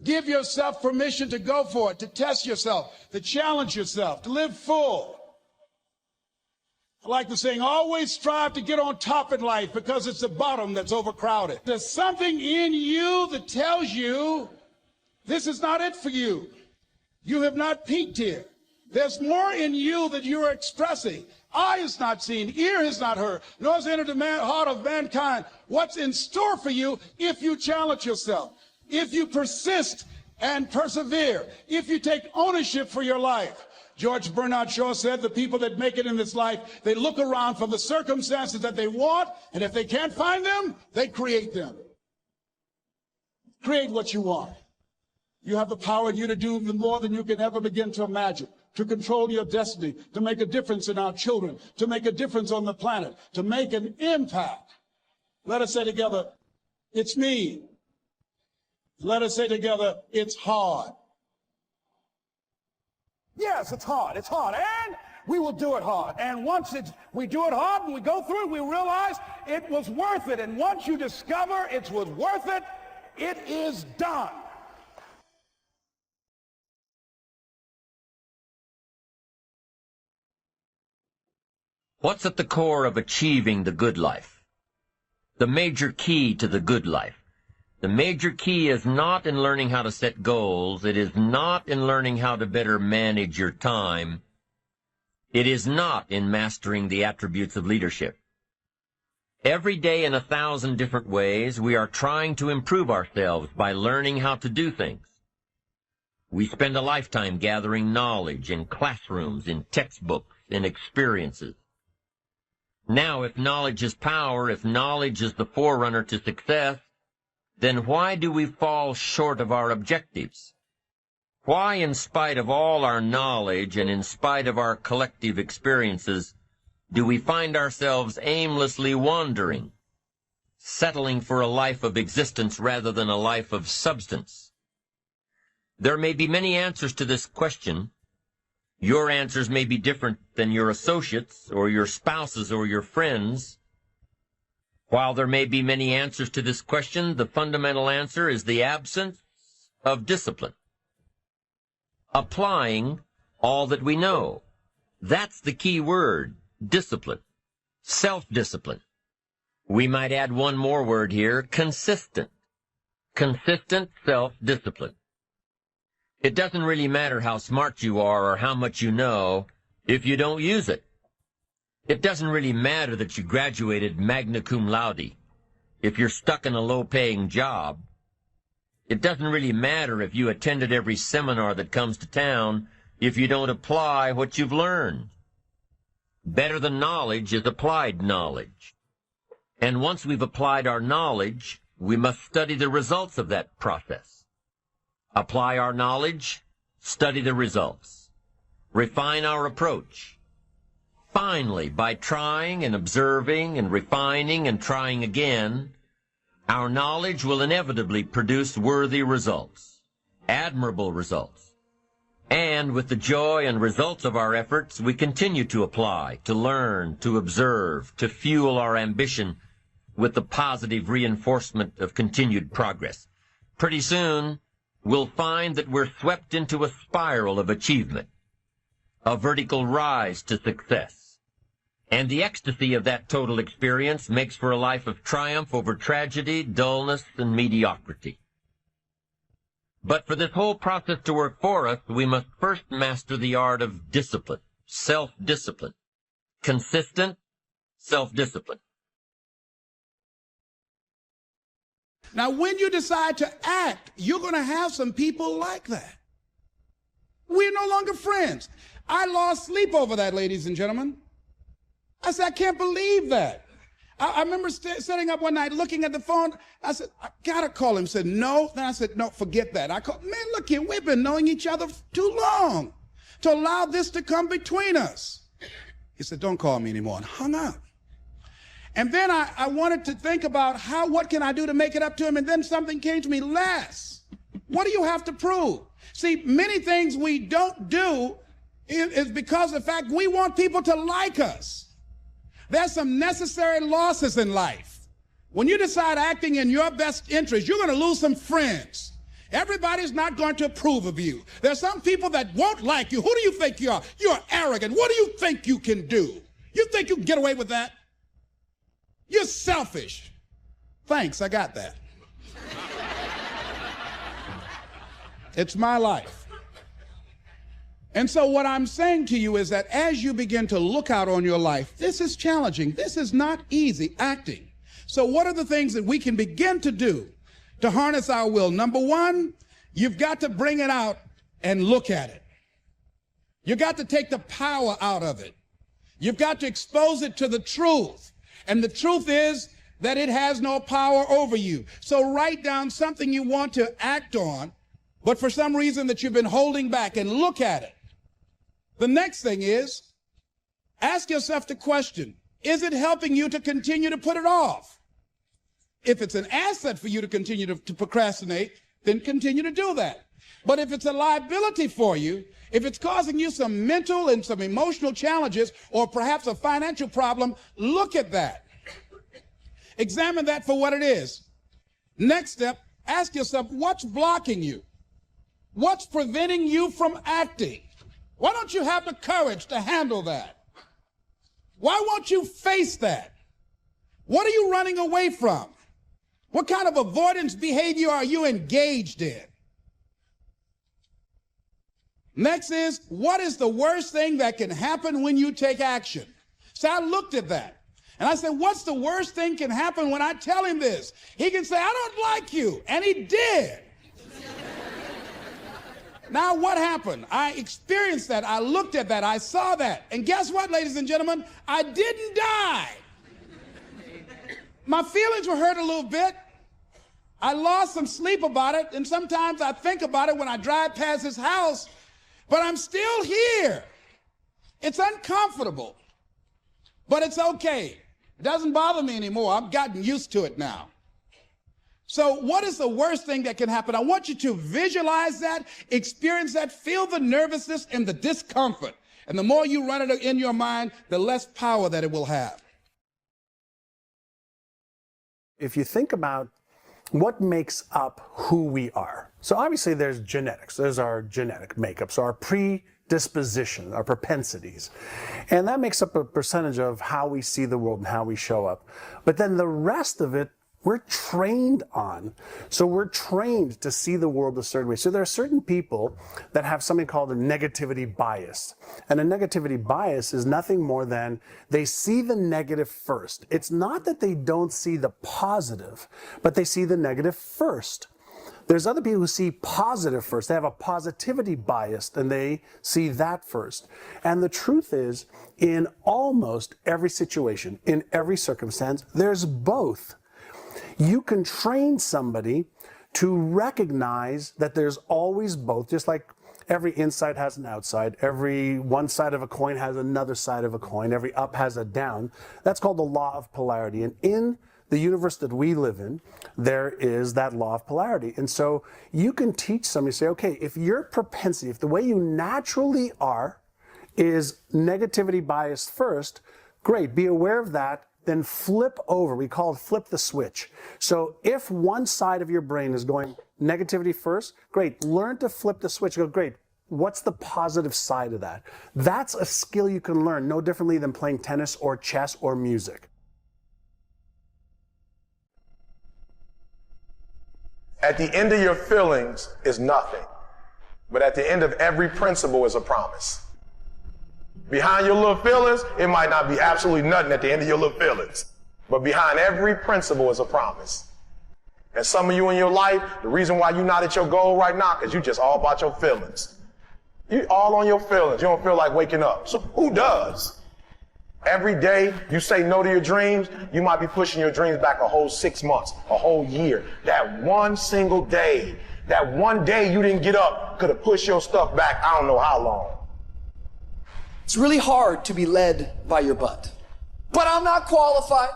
Give yourself permission to go for it, to test yourself, to challenge yourself, to live full. I like the saying, always strive to get on top in life, because it's the bottom that's overcrowded. There's something in you that tells you this is not it for you. You have not peaked here. There's more in you that you are expressing. Eye has not seen, ear has not heard, nor has entered the heart of mankind what's in store for you if you challenge yourself, if you persist and persevere, if you take ownership for your life. George Bernard Shaw said the people that make it in this life, they look around for the circumstances that they want, and if they can't find them, they create them. Create what you want. You have the power in you to do more than you can ever begin to imagine, to control your destiny, to make a difference in our children, to make a difference on the planet, to make an impact. Let us say together, it's me. Let us say together, it's hard. Yes, it's hard. It's hard. And we will do it hard. And once we do it hard and we go through it, we realize it was worth it. And once you discover it was worth it, it is done. What's at the core of achieving the good life? The major key to the good life. The major key is not in learning how to set goals. It is not in learning how to better manage your time. It is not in mastering the attributes of leadership. Every day in 1,000 different ways, we are trying to improve ourselves by learning how to do things. We spend a lifetime gathering knowledge in classrooms, in textbooks, in experiences. Now, if knowledge is power, if knowledge is the forerunner to success, then why do we fall short of our objectives? Why, in spite of all our knowledge and in spite of our collective experiences, do we find ourselves aimlessly wandering, settling for a life of existence rather than a life of substance? There may be many answers to this question. Your answers may be different than your associates or your spouses or your friends. While there may be many answers to this question, the fundamental answer is the absence of discipline. Applying all that we know. That's the key word, discipline. Self-discipline. We might add one more word here, consistent. Consistent self-discipline. It doesn't really matter how smart you are or how much you know if you don't use it. It doesn't really matter that you graduated magna cum laude if you're stuck in a low-paying job. It doesn't really matter if you attended every seminar that comes to town if you don't apply what you've learned. Better than knowledge is applied knowledge. And once we've applied our knowledge, we must study the results of that process. Apply our knowledge, study the results. Refine our approach. Finally, by trying and observing and refining and trying again, our knowledge will inevitably produce worthy results, admirable results. And with the joy and results of our efforts, we continue to apply, to learn, to observe, to fuel our ambition with the positive reinforcement of continued progress. Pretty soon, we'll find that we're swept into a spiral of achievement, a vertical rise to success. And the ecstasy of that total experience makes for a life of triumph over tragedy, dullness, and mediocrity. But for this whole process to work for us, we must first master the art of discipline, self-discipline, consistent self-discipline. Now, when you decide to act, you're going to have some people like that. We're no longer friends. I lost sleep over that, ladies and gentlemen. I said, I can't believe that. I remember sitting up one night looking at the phone. I said, I got to call him. He said, no. Then I said, no, forget that. I called, man, look here, we've been knowing each other too long to allow this to come between us. He said, don't call me anymore, and hung up. And then I wanted to think about what can I do to make it up to him? And then something came to me, less. What do you have to prove? See, many things we don't do is because of the fact we want people to like us. There's some necessary losses in life. When you decide acting in your best interest, you're going to lose some friends. Everybody's not going to approve of you. There's some people that won't like you. Who do you think you are? You're arrogant. What do you think you can do? You think you can get away with that? You're selfish. Thanks, I got that. It's my life. And so what I'm saying to you is that as you begin to look out on your life, this is challenging. This is not easy acting. So what are the things that we can begin to do to harness our will? Number one, you've got to bring it out and look at it. You've got to take the power out of it. You've got to expose it to the truth. And the truth is that it has no power over you. So write down something you want to act on, but for some reason that you've been holding back, and look at it. The next thing is, ask yourself the question, is it helping you to continue to put it off? If it's an asset for you to continue to procrastinate, then continue to do that. But if it's a liability for you, if it's causing you some mental and some emotional challenges, or perhaps a financial problem, look at that. Examine that for what it is. Next step, ask yourself, what's blocking you? What's preventing you from acting? Why don't you have the courage to handle that? Why won't you face that? What are you running away from? What kind of avoidance behavior are you engaged in? Next is, what is the worst thing that can happen when you take action? So I looked at that, and I said, what's the worst thing can happen when I tell him this? He can say, I don't like you, and he did. Now what happened? I experienced that, I looked at that, I saw that, and guess what, ladies and gentlemen? I didn't die. My feelings were hurt a little bit. I lost some sleep about it, and sometimes I think about it when I drive past his house, but I'm still here. It's uncomfortable, but it's okay. It doesn't bother me anymore. I've gotten used to it now. So what is the worst thing that can happen? I want you to visualize that, experience that, feel the nervousness and the discomfort. And the more you run it in your mind, the less power that it will have. If you think about what makes up who we are. So obviously there's genetics. There's our genetic makeup. So our predisposition, our propensities. And that makes up a percentage of how we see the world and how we show up. But then the rest of it, we're trained on. So we're trained to see the world a certain way. So there are certain people that have something called a negativity bias. And a negativity bias is nothing more than they see the negative first. It's not that they don't see the positive, but they see the negative first. There's other people who see positive first. They have a positivity bias and they see that first. And the truth is, in almost every situation, in every circumstance, there's both. You can train somebody to recognize that there's always both, just like every inside has an outside, every one side of a coin has another side of a coin, every up has a down. That's called the law of polarity. And in the universe that we live in, there is that law of polarity. And so you can teach somebody, say, okay, if your propensity, if the way you naturally are is negativity biased first, great, be aware of that. Then flip over. We call it flip the switch. So if one side of your brain is going negativity first, great. Learn to flip the switch. Go, great. What's the positive side of that? That's a skill you can learn no differently than playing tennis or chess or music. At the end of your feelings is nothing. But at the end of every principle is a promise. Behind your little feelings, it might not be absolutely nothing at the end of your little feelings. But behind every principle is a promise. And some of you in your life, the reason why you're not at your goal right now, because you just all about your feelings. You all on your feelings. You don't feel like waking up. So who does? Every day you say no to your dreams, you might be pushing your dreams back a whole 6 months, a whole year. That one single day, that one day you didn't get up could have pushed your stuff back I don't know how long. It's really hard to be led by your butt. But I'm not qualified.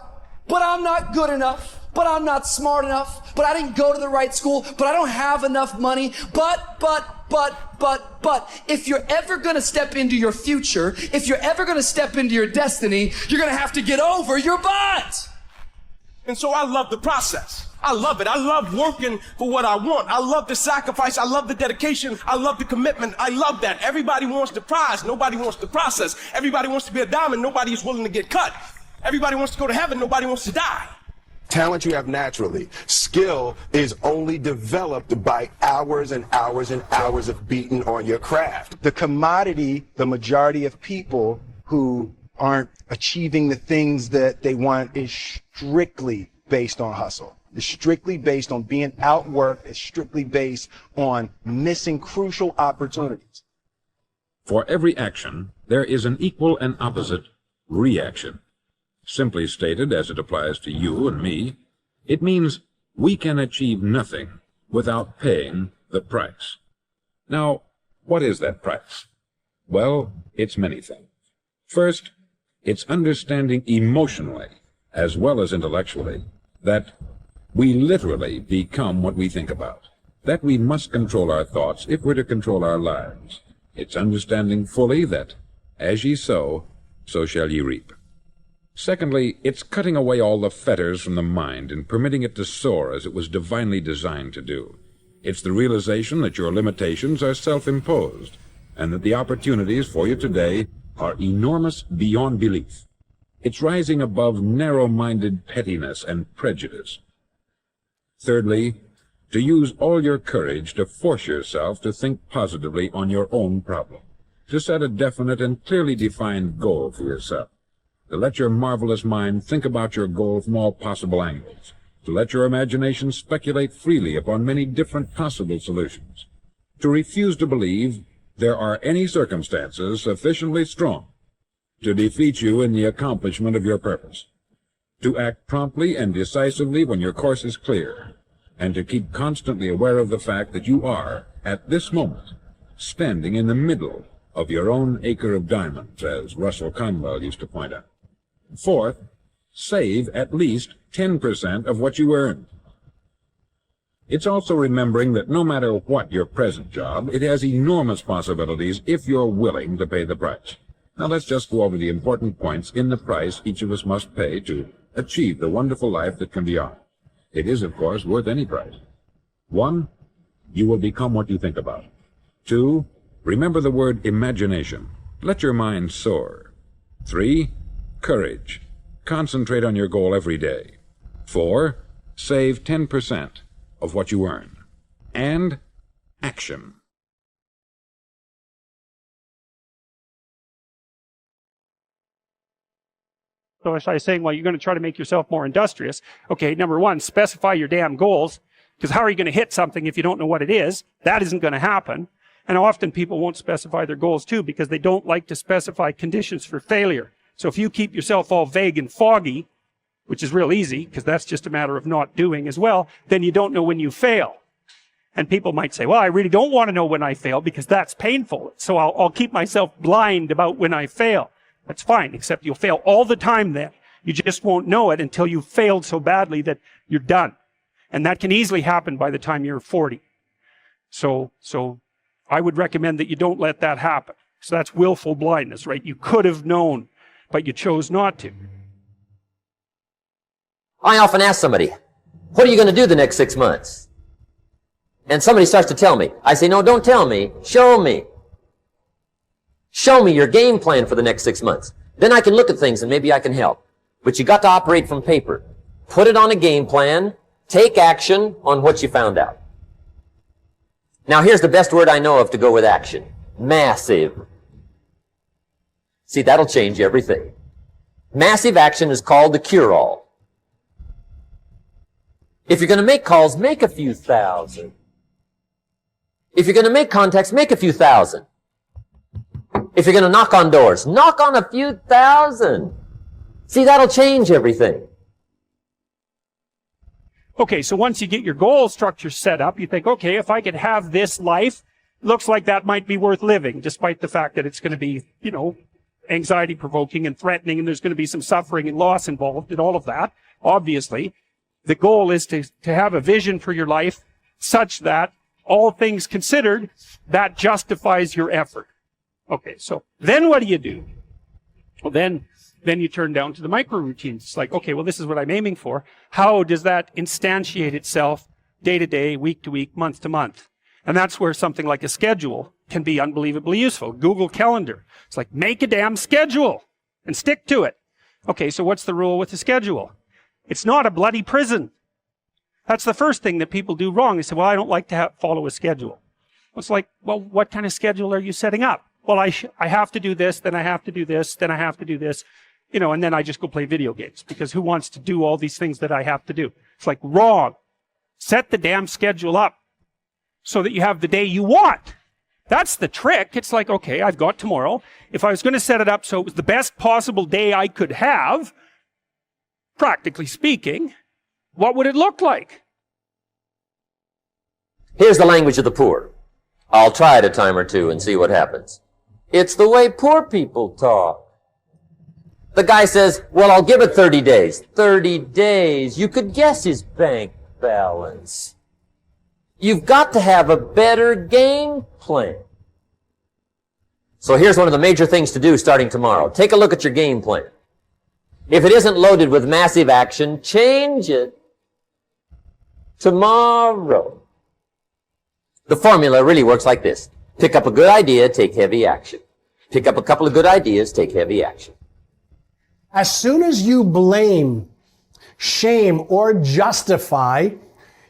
But I'm not good enough. But I'm not smart enough. But I didn't go to the right school. But I don't have enough money. But. If you're ever going to step into your future, if you're ever going to step into your destiny, you're going to have to get over your butt. And so I love the process. I love it. I love working for what I want. I love the sacrifice. I love the dedication. I love the commitment. I love that. Everybody wants the prize. Nobody wants the process. Everybody wants to be a diamond. Nobody is willing to get cut. Everybody wants to go to heaven. Nobody wants to die. Talent you have naturally. Skill is only developed by hours and hours and hours of beating on your craft. The commodity, the majority of people who aren't achieving the things that they want is strictly based on hustle. It's strictly based on being outworked. It's strictly based on missing crucial opportunities. For every action, there is an equal and opposite reaction. Simply stated, as it applies to you and me, it means we can achieve nothing without paying the price. Now, what is that price? Well, it's many things. First, it's understanding emotionally, as well as intellectually, that we literally become what we think about, that we must control our thoughts if we're to control our lives. It's understanding fully that, as ye sow, so shall ye reap. Secondly, it's cutting away all the fetters from the mind and permitting it to soar as it was divinely designed to do. It's the realization that your limitations are self-imposed and that the opportunities for you today are enormous beyond belief. It's rising above narrow-minded pettiness and prejudice. Thirdly, to use all your courage to force yourself to think positively on your own problem, to set a definite and clearly defined goal for yourself, to let your marvelous mind think about your goal from all possible angles, to let your imagination speculate freely upon many different possible solutions, to refuse to believe there are any circumstances sufficiently strong to defeat you in the accomplishment of your purpose, to act promptly and decisively when your course is clear, and to keep constantly aware of the fact that you are, at this moment, standing in the middle of your own acre of diamonds, as Russell Conwell used to point out. Fourth, save at least 10% of what you earn. It's also remembering that no matter what your present job, it has enormous possibilities if you're willing to pay the price. Now let's just go over the important points in the price each of us must pay to achieve the wonderful life that can be ours. It is, of course, worth any price. 1, you will become what you think about. 2, remember the word imagination. Let your mind soar. 3, courage. Concentrate on your goal every day. 4, save 10% of what you earn. And action. So as I was saying, well, you're going to try to make yourself more industrious. Okay, number one, specify your damn goals, because how are you going to hit something if you don't know what it is? That isn't going to happen. And often people won't specify their goals too, because they don't like to specify conditions for failure. So if you keep yourself all vague and foggy, which is real easy, because that's just a matter of not doing as well, then you don't know when you fail. And people might say, well, I really don't want to know when I fail, because that's painful. So I'll keep myself blind about when I fail. That's fine, except you'll fail all the time then. You just won't know it until you've failed so badly that you're done. And that can easily happen by the time you're 40. So I would recommend that you don't let that happen. So that's willful blindness, right? You could have known, but you chose not to. I often ask somebody, what are you going to do the next 6 months? And somebody starts to tell me. I say, no, don't tell me. Show me. Show me your game plan for the next 6 months. Then I can look at things and maybe I can help. But you got to operate from paper. Put it on a game plan. Take action on what you found out. Now here's the best word I know of to go with action. Massive. See, that'll change everything. Massive action is called the cure-all. If you're going to make calls, make a few thousand. If you're going to make contacts, make a few thousand. If you're going to knock on doors, knock on a few thousand. See, that'll change everything. Okay, so once you get your goal structure set up, you think, okay, if I could have this life, looks like that might be worth living, despite the fact that it's going to be, anxiety-provoking and threatening, and there's going to be some suffering and loss involved and all of that, obviously. The goal is to have a vision for your life such that, all things considered, that justifies your effort. Okay, so then what do? Well, then you turn down to the micro routines. It's like, okay, well, this is what I'm aiming for. How does that instantiate itself day to day, week to week, month to month? And that's where something like a schedule can be unbelievably useful. Google Calendar. It's like, make a damn schedule and stick to it. Okay, so what's the rule with the schedule? It's not a bloody prison. That's the first thing that people do wrong. They say, well, I don't like to follow a schedule. It's like, well, what kind of schedule are you setting up? Well, I have to do this, then I have to do this, then I have to do this, and then I just go play video games, because who wants to do all these things that I have to do? It's like, wrong. Set the damn schedule up so that you have the day you want. That's the trick. It's like, okay, I've got tomorrow. If I was going to set it up so it was the best possible day I could have, practically speaking, what would it look like? Here's the language of the poor. I'll try it a time or two and see what happens. It's the way poor people talk. The guy says, well, I'll give it 30 days. 30 days. You could guess his bank balance. You've got to have a better game plan. So here's one of the major things to do starting tomorrow. Take a look at your game plan. If it isn't loaded with massive action, change it tomorrow. The formula really works like this. Pick up a good idea, take heavy action. Pick up a couple of good ideas, take heavy action. As soon as you blame, shame, or justify,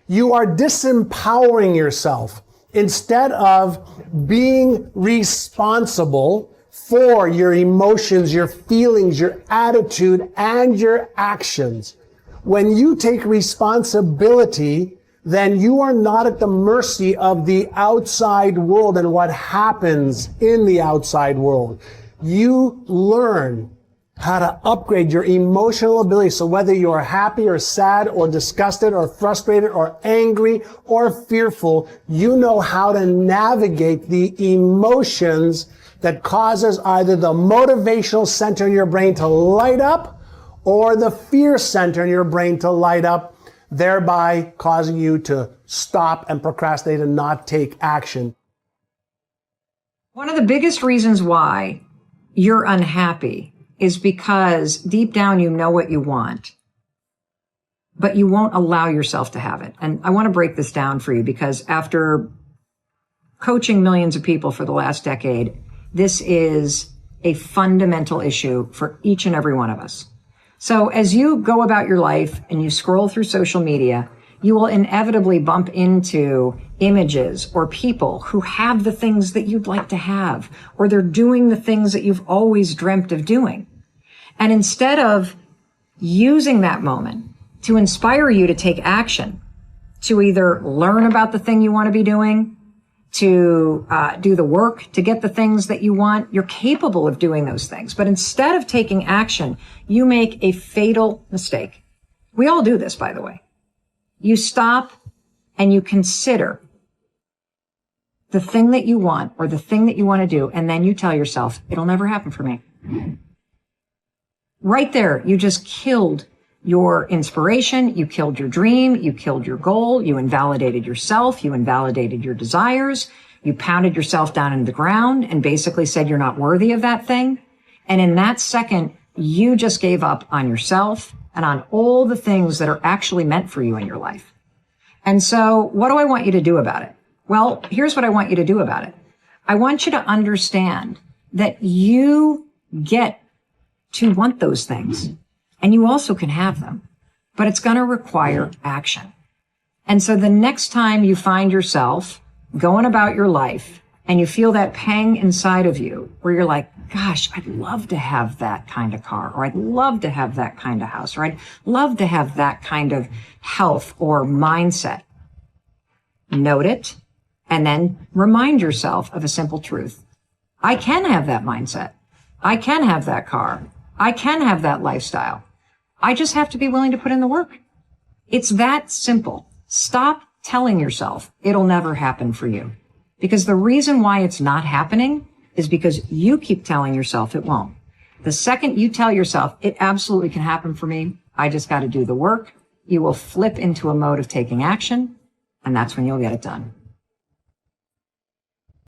you are disempowering yourself instead of being responsible for your emotions, your feelings, your attitude, and your actions. When you take responsibility, then you are not at the mercy of the outside world and what happens in the outside world. You learn how to upgrade your emotional ability. So whether you're happy or sad or disgusted or frustrated or angry or fearful, you know how to navigate the emotions that causes either the motivational center in your brain to light up or the fear center in your brain to light up, thereby causing you to stop and procrastinate and not take action. One of the biggest reasons why you're unhappy is because deep down you know what you want, but you won't allow yourself to have it. And I want to break this down for you, because after coaching millions of people for the last decade, this is a fundamental issue for each and every one of us. So as you go about your life and you scroll through social media, you will inevitably bump into images or people who have the things that you'd like to have, or they're doing the things that you've always dreamt of doing. And instead of using that moment to inspire you to take action, to either learn about the thing you want to be doing, to do the work to get the things that you want, you're capable of doing those things. But instead of taking action, you make a fatal mistake. We all do this, by the way. You stop and you consider the thing that you want or the thing that you want to do, and then you tell yourself, it'll never happen for me. Right there, you just killed your inspiration, you killed your dream, you killed your goal, you invalidated yourself, you invalidated your desires, you pounded yourself down in the ground and basically said you're not worthy of that thing. And in that second, you just gave up on yourself and on all the things that are actually meant for you in your life. And so what do I want you to do about it? Well, here's what I want you to do about it. I want you to understand that you get to want those things, and you also can have them, but it's going to require action. And so the next time you find yourself going about your life and you feel that pang inside of you where you're like, gosh, I'd love to have that kind of car, or I'd love to have that kind of house, or I'd love to have that kind of health or mindset. Note it and then remind yourself of a simple truth. I can have that mindset. I can have that car. I can have that lifestyle. I just have to be willing to put in the work. It's that simple. Stop telling yourself it'll never happen for you. Because the reason why it's not happening is because you keep telling yourself it won't. The second you tell yourself it absolutely can happen for me, I just got to do the work, you will flip into a mode of taking action, and that's when you'll get it done.